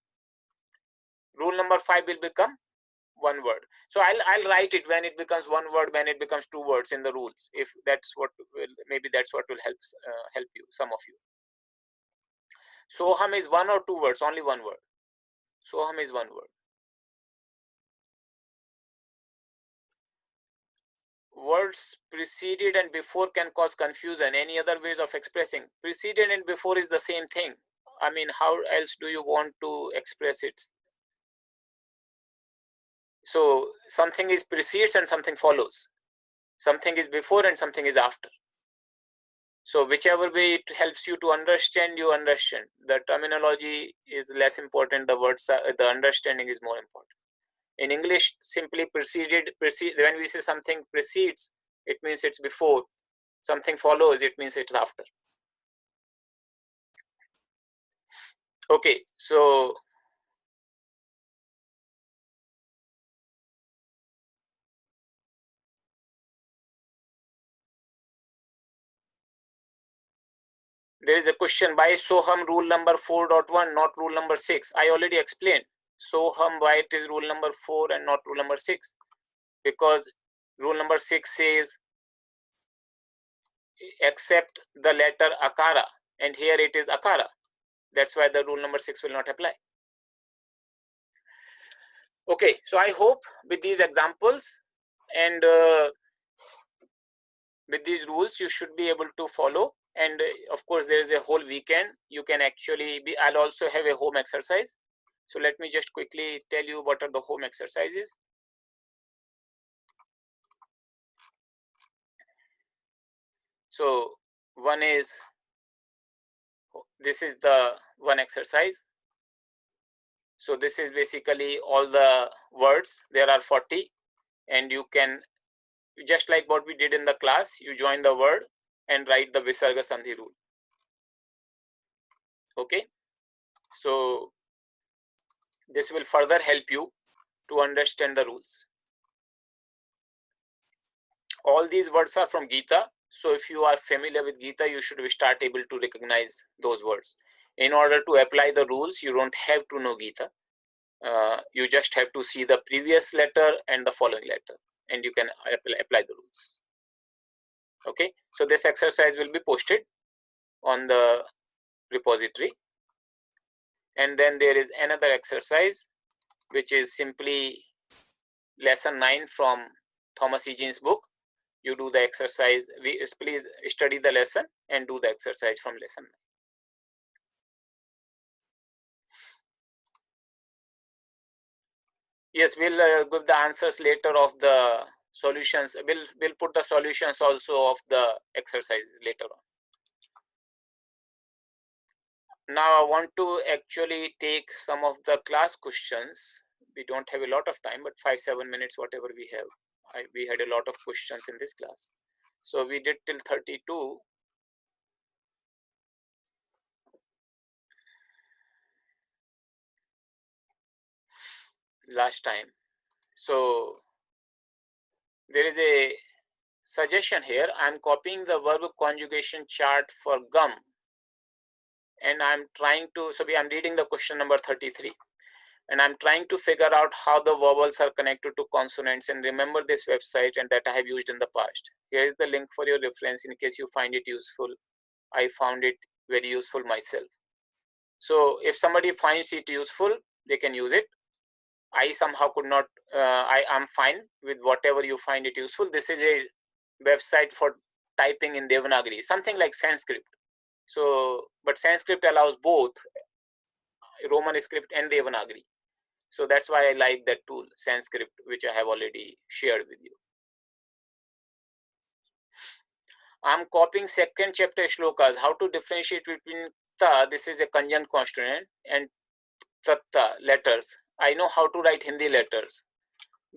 Rule number 5 will become one word. So I'll write it when it becomes one word, when it becomes two words in the rules. If that's what will, maybe that's what will help you, some of you. Soham is one or two words, only one word. Soham is one word. Words preceded and before can cause confusion. Any other ways of expressing? Preceded and before is the same thing. I mean, how else do you want to express it? So something is precedes and something follows. Something is before and something is after. So whichever way it helps you to understand, you understand. The terminology is less important. The words, the understanding is more important. In English, simply precede, when we say something precedes, it means it's before. Something follows, it means it's after. Okay, so there is a question, why Soham rule number 4.1, not rule number 6? I already explained. Soham, why it is rule number 4 and not rule number 6? Because rule number 6 says except the letter akara, and here it is akara. That's why the rule number 6 will not apply. Okay, so I hope with these examples and with these rules you should be able to follow. And of course there is a whole weekend. You can actually be, I'll also have a home exercise. So let me just quickly tell you what are the home exercises. So one is, this is the one exercise. So this is basically all the words. There are 40, and you can, just like what we did in the class, you join the word and write the Visarga Sandhi rule. Okay, so this will further help you to understand the rules. All these words are from Gita. So if you are familiar with Gita, you should start able to recognize those words. In order to apply the rules, you don't have to know Gita. You just have to see the previous letter and the following letter, and you can apply the rules. Okay, so this exercise will be posted on the repository. And then there is another exercise, which is simply lesson 9 from Thomas Egan's book. You do the exercise. Please study the lesson and do the exercise from lesson 9. Yes, we'll give the answers later of the solutions. We'll put the solutions also of the exercise later on. Now I want to actually take some of the class questions. We don't have a lot of time, but 5-7 minutes, whatever we have. We had a lot of questions in this class. So we did till 32. Last time. So there is a suggestion here. I'm copying the verb conjugation chart for gum, and I'm trying to, so I'm reading the question number 33, and I'm trying to figure out how the vowels are connected to consonants, and remember this website and that I have used in the past. Here is the link for your reference in case you find it useful. I found it very useful myself. So if somebody finds it useful, they can use it. I somehow could not, I am fine with whatever you find it useful. This is a website for typing in Devanagari, something like Sanskrit. So, but Sanskrit allows both Roman script and Devanagari. So that's why I like that tool, Sanskrit, which I have already shared with you. I'm copying second chapter shlokas, how to differentiate between ta, this is a conjunct consonant, and tatta, letters. I know how to write Hindi letters.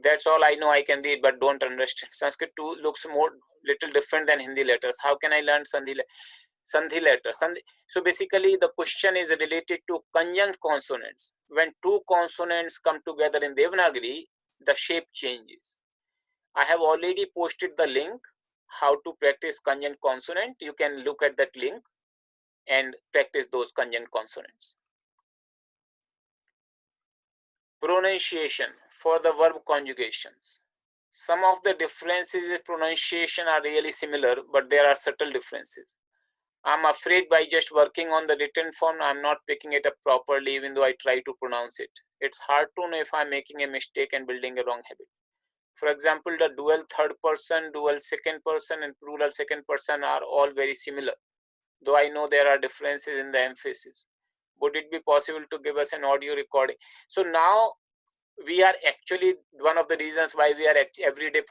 That's all I know. I can read, but don't understand. Sanskrit too looks more little different than Hindi letters. How can I learn Sandhi letters? So basically the question is related to conjunct consonants. When two consonants come together in Devanagari, the shape changes. I have already posted the link how to practice conjunct consonant. You can look at that link and practice those conjunct consonants. Pronunciation for the verb conjugations. Some of the differences in pronunciation are really similar, but there are subtle differences. I'm afraid by just working on the written form, I'm not picking it up properly, even though I try to pronounce it. It's hard to know if I'm making a mistake and building a wrong habit. For example, the dual third person, dual second person, and plural second person are all very similar, though I know there are differences in the emphasis. Would it be possible to give us an audio recording? So now we are actually, one of the reasons why we are every day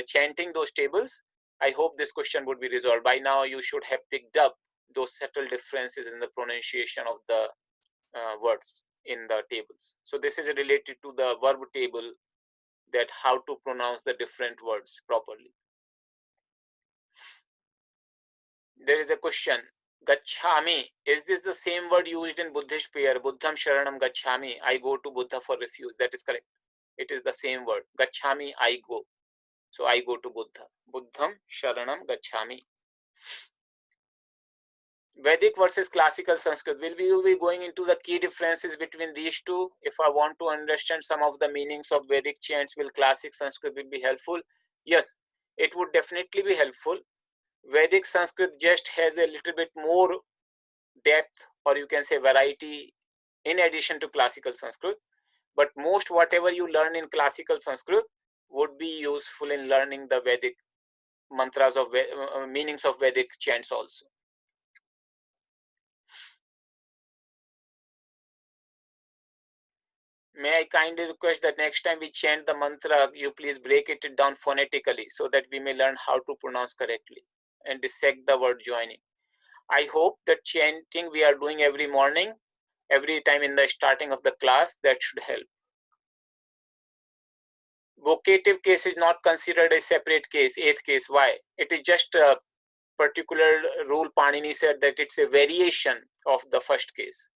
chanting those tables. I hope this question would be resolved. By now you should have picked up those subtle differences in the pronunciation of the words in the tables. So this is related to the verb table, that how to pronounce the different words properly. There is a question, Gachami, is this the same word used in Buddhist prayer? Buddham Sharanam Gachami, I go to Buddha for refuge. That is correct. It is the same word. Gachami, I go. So I go to Buddha. Buddham Sharanam Gachami. Vedic versus classical Sanskrit. Will we be going into the key differences between these two? If I want to understand some of the meanings of Vedic chants, will classic Sanskrit be helpful? Yes, it would definitely be helpful. Vedic Sanskrit just has a little bit more depth, or you can say variety, in addition to classical Sanskrit. But most whatever you learn in classical Sanskrit would be useful in learning the Vedic mantras of meanings of Vedic chants also. May I kindly request that next time we chant the mantra, you please break it down phonetically so that we may learn how to pronounce correctly and dissect the word joining. I hope that chanting we are doing every morning, every time in the starting of the class, that should help. Vocative case is not considered a separate case, eighth case. Why? It is just a particular rule. Panini said that it's a variation of the first case.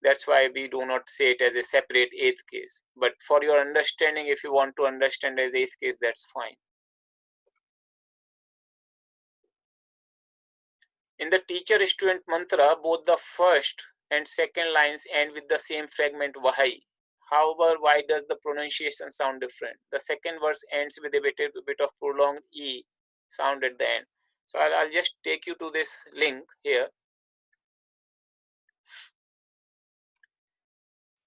That's why we do not say it as a separate eighth case. But for your understanding, if you want to understand as eighth case, that's fine. In the teacher-student mantra, both the first and second lines end with the same fragment Vahai. However, why does the pronunciation sound different? The second verse ends with a bit of prolonged E sound at the end. So I'll just take you to this link here.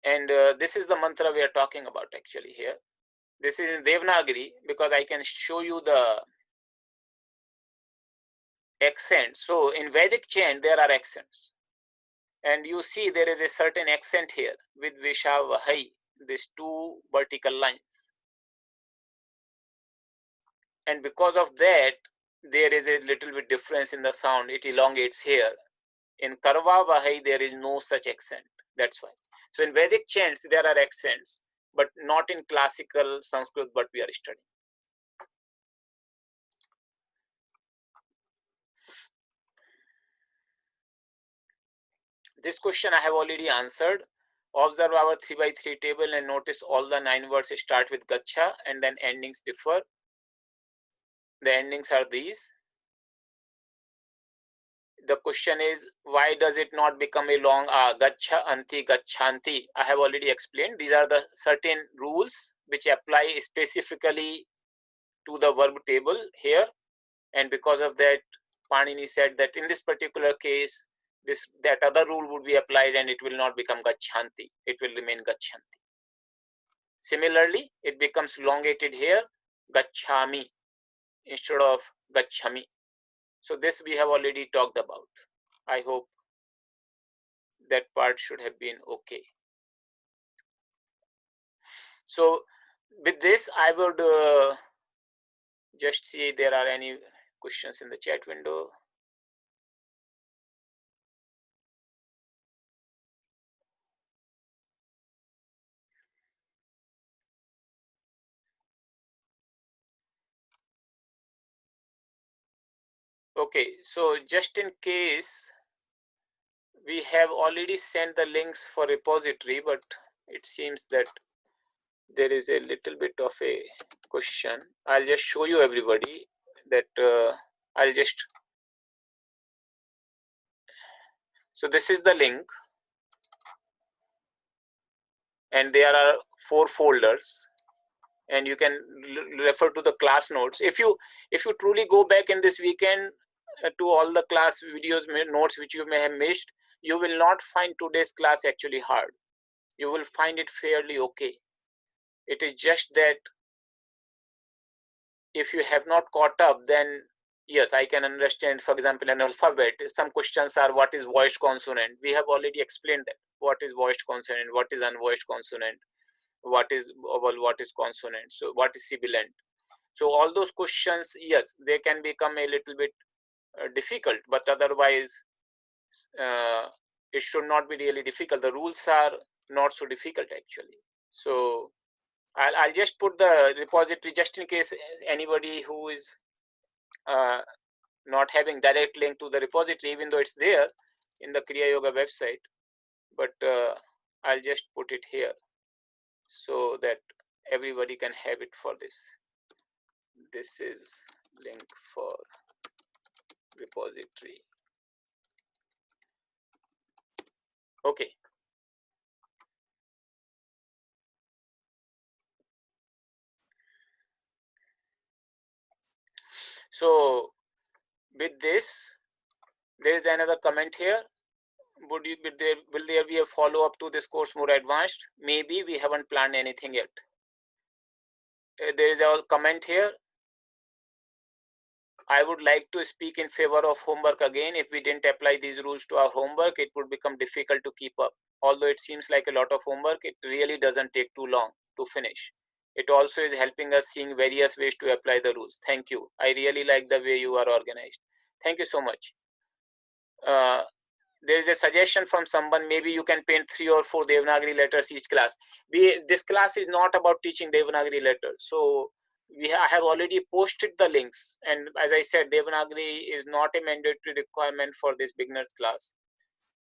And this is the mantra we are talking about actually here. This is in Devanagari because I can show you the accents. So in Vedic chant, there are accents. And you see there is a certain accent here with Vishavahai, these two vertical lines. And because of that, there is a little bit difference in the sound. It elongates here. In Karva Vahai, there is no such accent. That's why. So in Vedic chants, there are accents, but not in classical Sanskrit, but we are studying. This question I have already answered. Observe our 3x3 table and notice all the 9 words start with Gacha and then endings differ. The endings are these. The question is, why does it not become a long Gacha, Anti, Gachanti? I have already explained. These are the certain rules which apply specifically to the verb table here. And because of that, Panini said that in this particular case, that other rule would be applied and it will not become Gachanti. It will remain Gachanti. Similarly, it becomes elongated here, Gachami, instead of Gachami. So this we have already talked about. I hope that part should have been okay. So with this, I would just see if there are any questions in the chat window. Okay, so just in case, we have already sent the links for repository, but it seems that there is a little bit of a question. I'll just show you everybody that I'll just. So this is the link, and there are 4 folders, and you can refer to the class notes. If you truly go back in this weekend to all the class videos, notes which you may have missed, you will not find today's class actually hard. You will find it fairly okay. It is just that if you have not caught up, then yes, I can understand. For example, an alphabet, some questions are what is voiced consonant. We have already explained that. What is voiced consonant? What is unvoiced consonant? What is vowel? What is consonant? So what is sibilant? So all those questions, yes, they can become a little bit difficult, but otherwise it should not be really difficult. The rules are not so difficult actually. So I'll just put the repository just in case anybody who is not having direct link to the repository, even though it's there in the Kriya Yoga website, but I'll just put it here so that everybody can have it for this. This is link for repository. Okay. So with this, there is another comment here. Will there be a follow-up to this course more advanced? Maybe. We haven't planned anything yet. There is a comment here. I would like to speak in favor of homework again. If we didn't apply these rules to our homework, it would become difficult to keep up. Although it seems like a lot of homework, it really doesn't take too long to finish. It also is helping us seeing various ways to apply the rules. Thank you. I really like the way you are organized. Thank you so much. There is a suggestion from someone, maybe you can paint 3 or 4 Devanagari letters each class. This class is not about teaching Devanagari letters. So I have already posted the links. And as I said, Devanagari is not a mandatory requirement for this beginners class.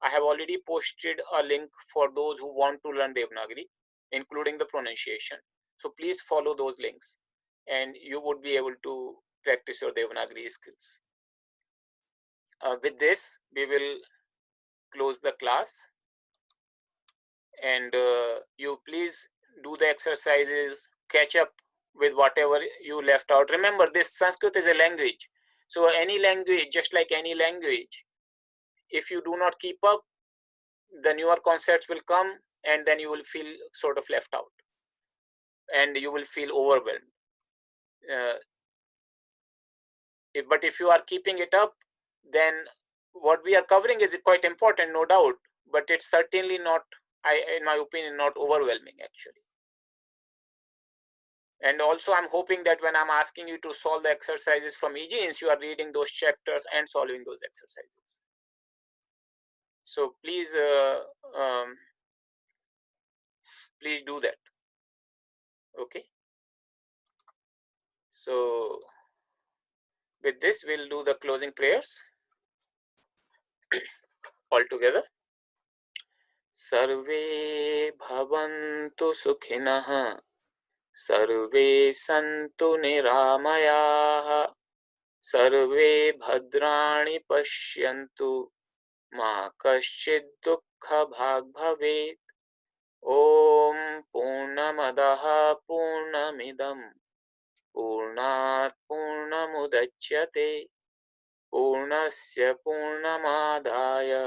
I have already posted a link for those who want to learn Devanagari, including the pronunciation. So please follow those links and you would be able to practice your Devanagari skills. With this, we will close the class, and you please do the exercises, catch up with whatever you left out. Remember, this Sanskrit is a language. So any language, just like any language, if you do not keep up, the newer concepts will come and then you will feel sort of left out and you will feel overwhelmed. But if you are keeping it up, then what we are covering is quite important, no doubt, but it's certainly not, in my opinion, not overwhelming actually. And also I'm hoping that when I'm asking you to solve the exercises from EGINS, you are reading those chapters and solving those exercises. So please, please do that. Okay. So with this, we'll do the closing prayers all together. Sarve bhavantu sukhinah, sarve santu niramayah, sarve bhadrani pashyantu, ma kaschid dukkha bhag bhavet. Om Purnamadaha Purnamidam Purnat Purnamudachyate Purnasya Purnamadaya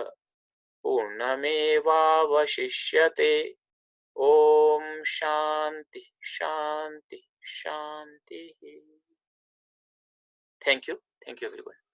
Purnamevavashishyate. Om Shanti Shanti Shanti. Thank you. Thank you everyone.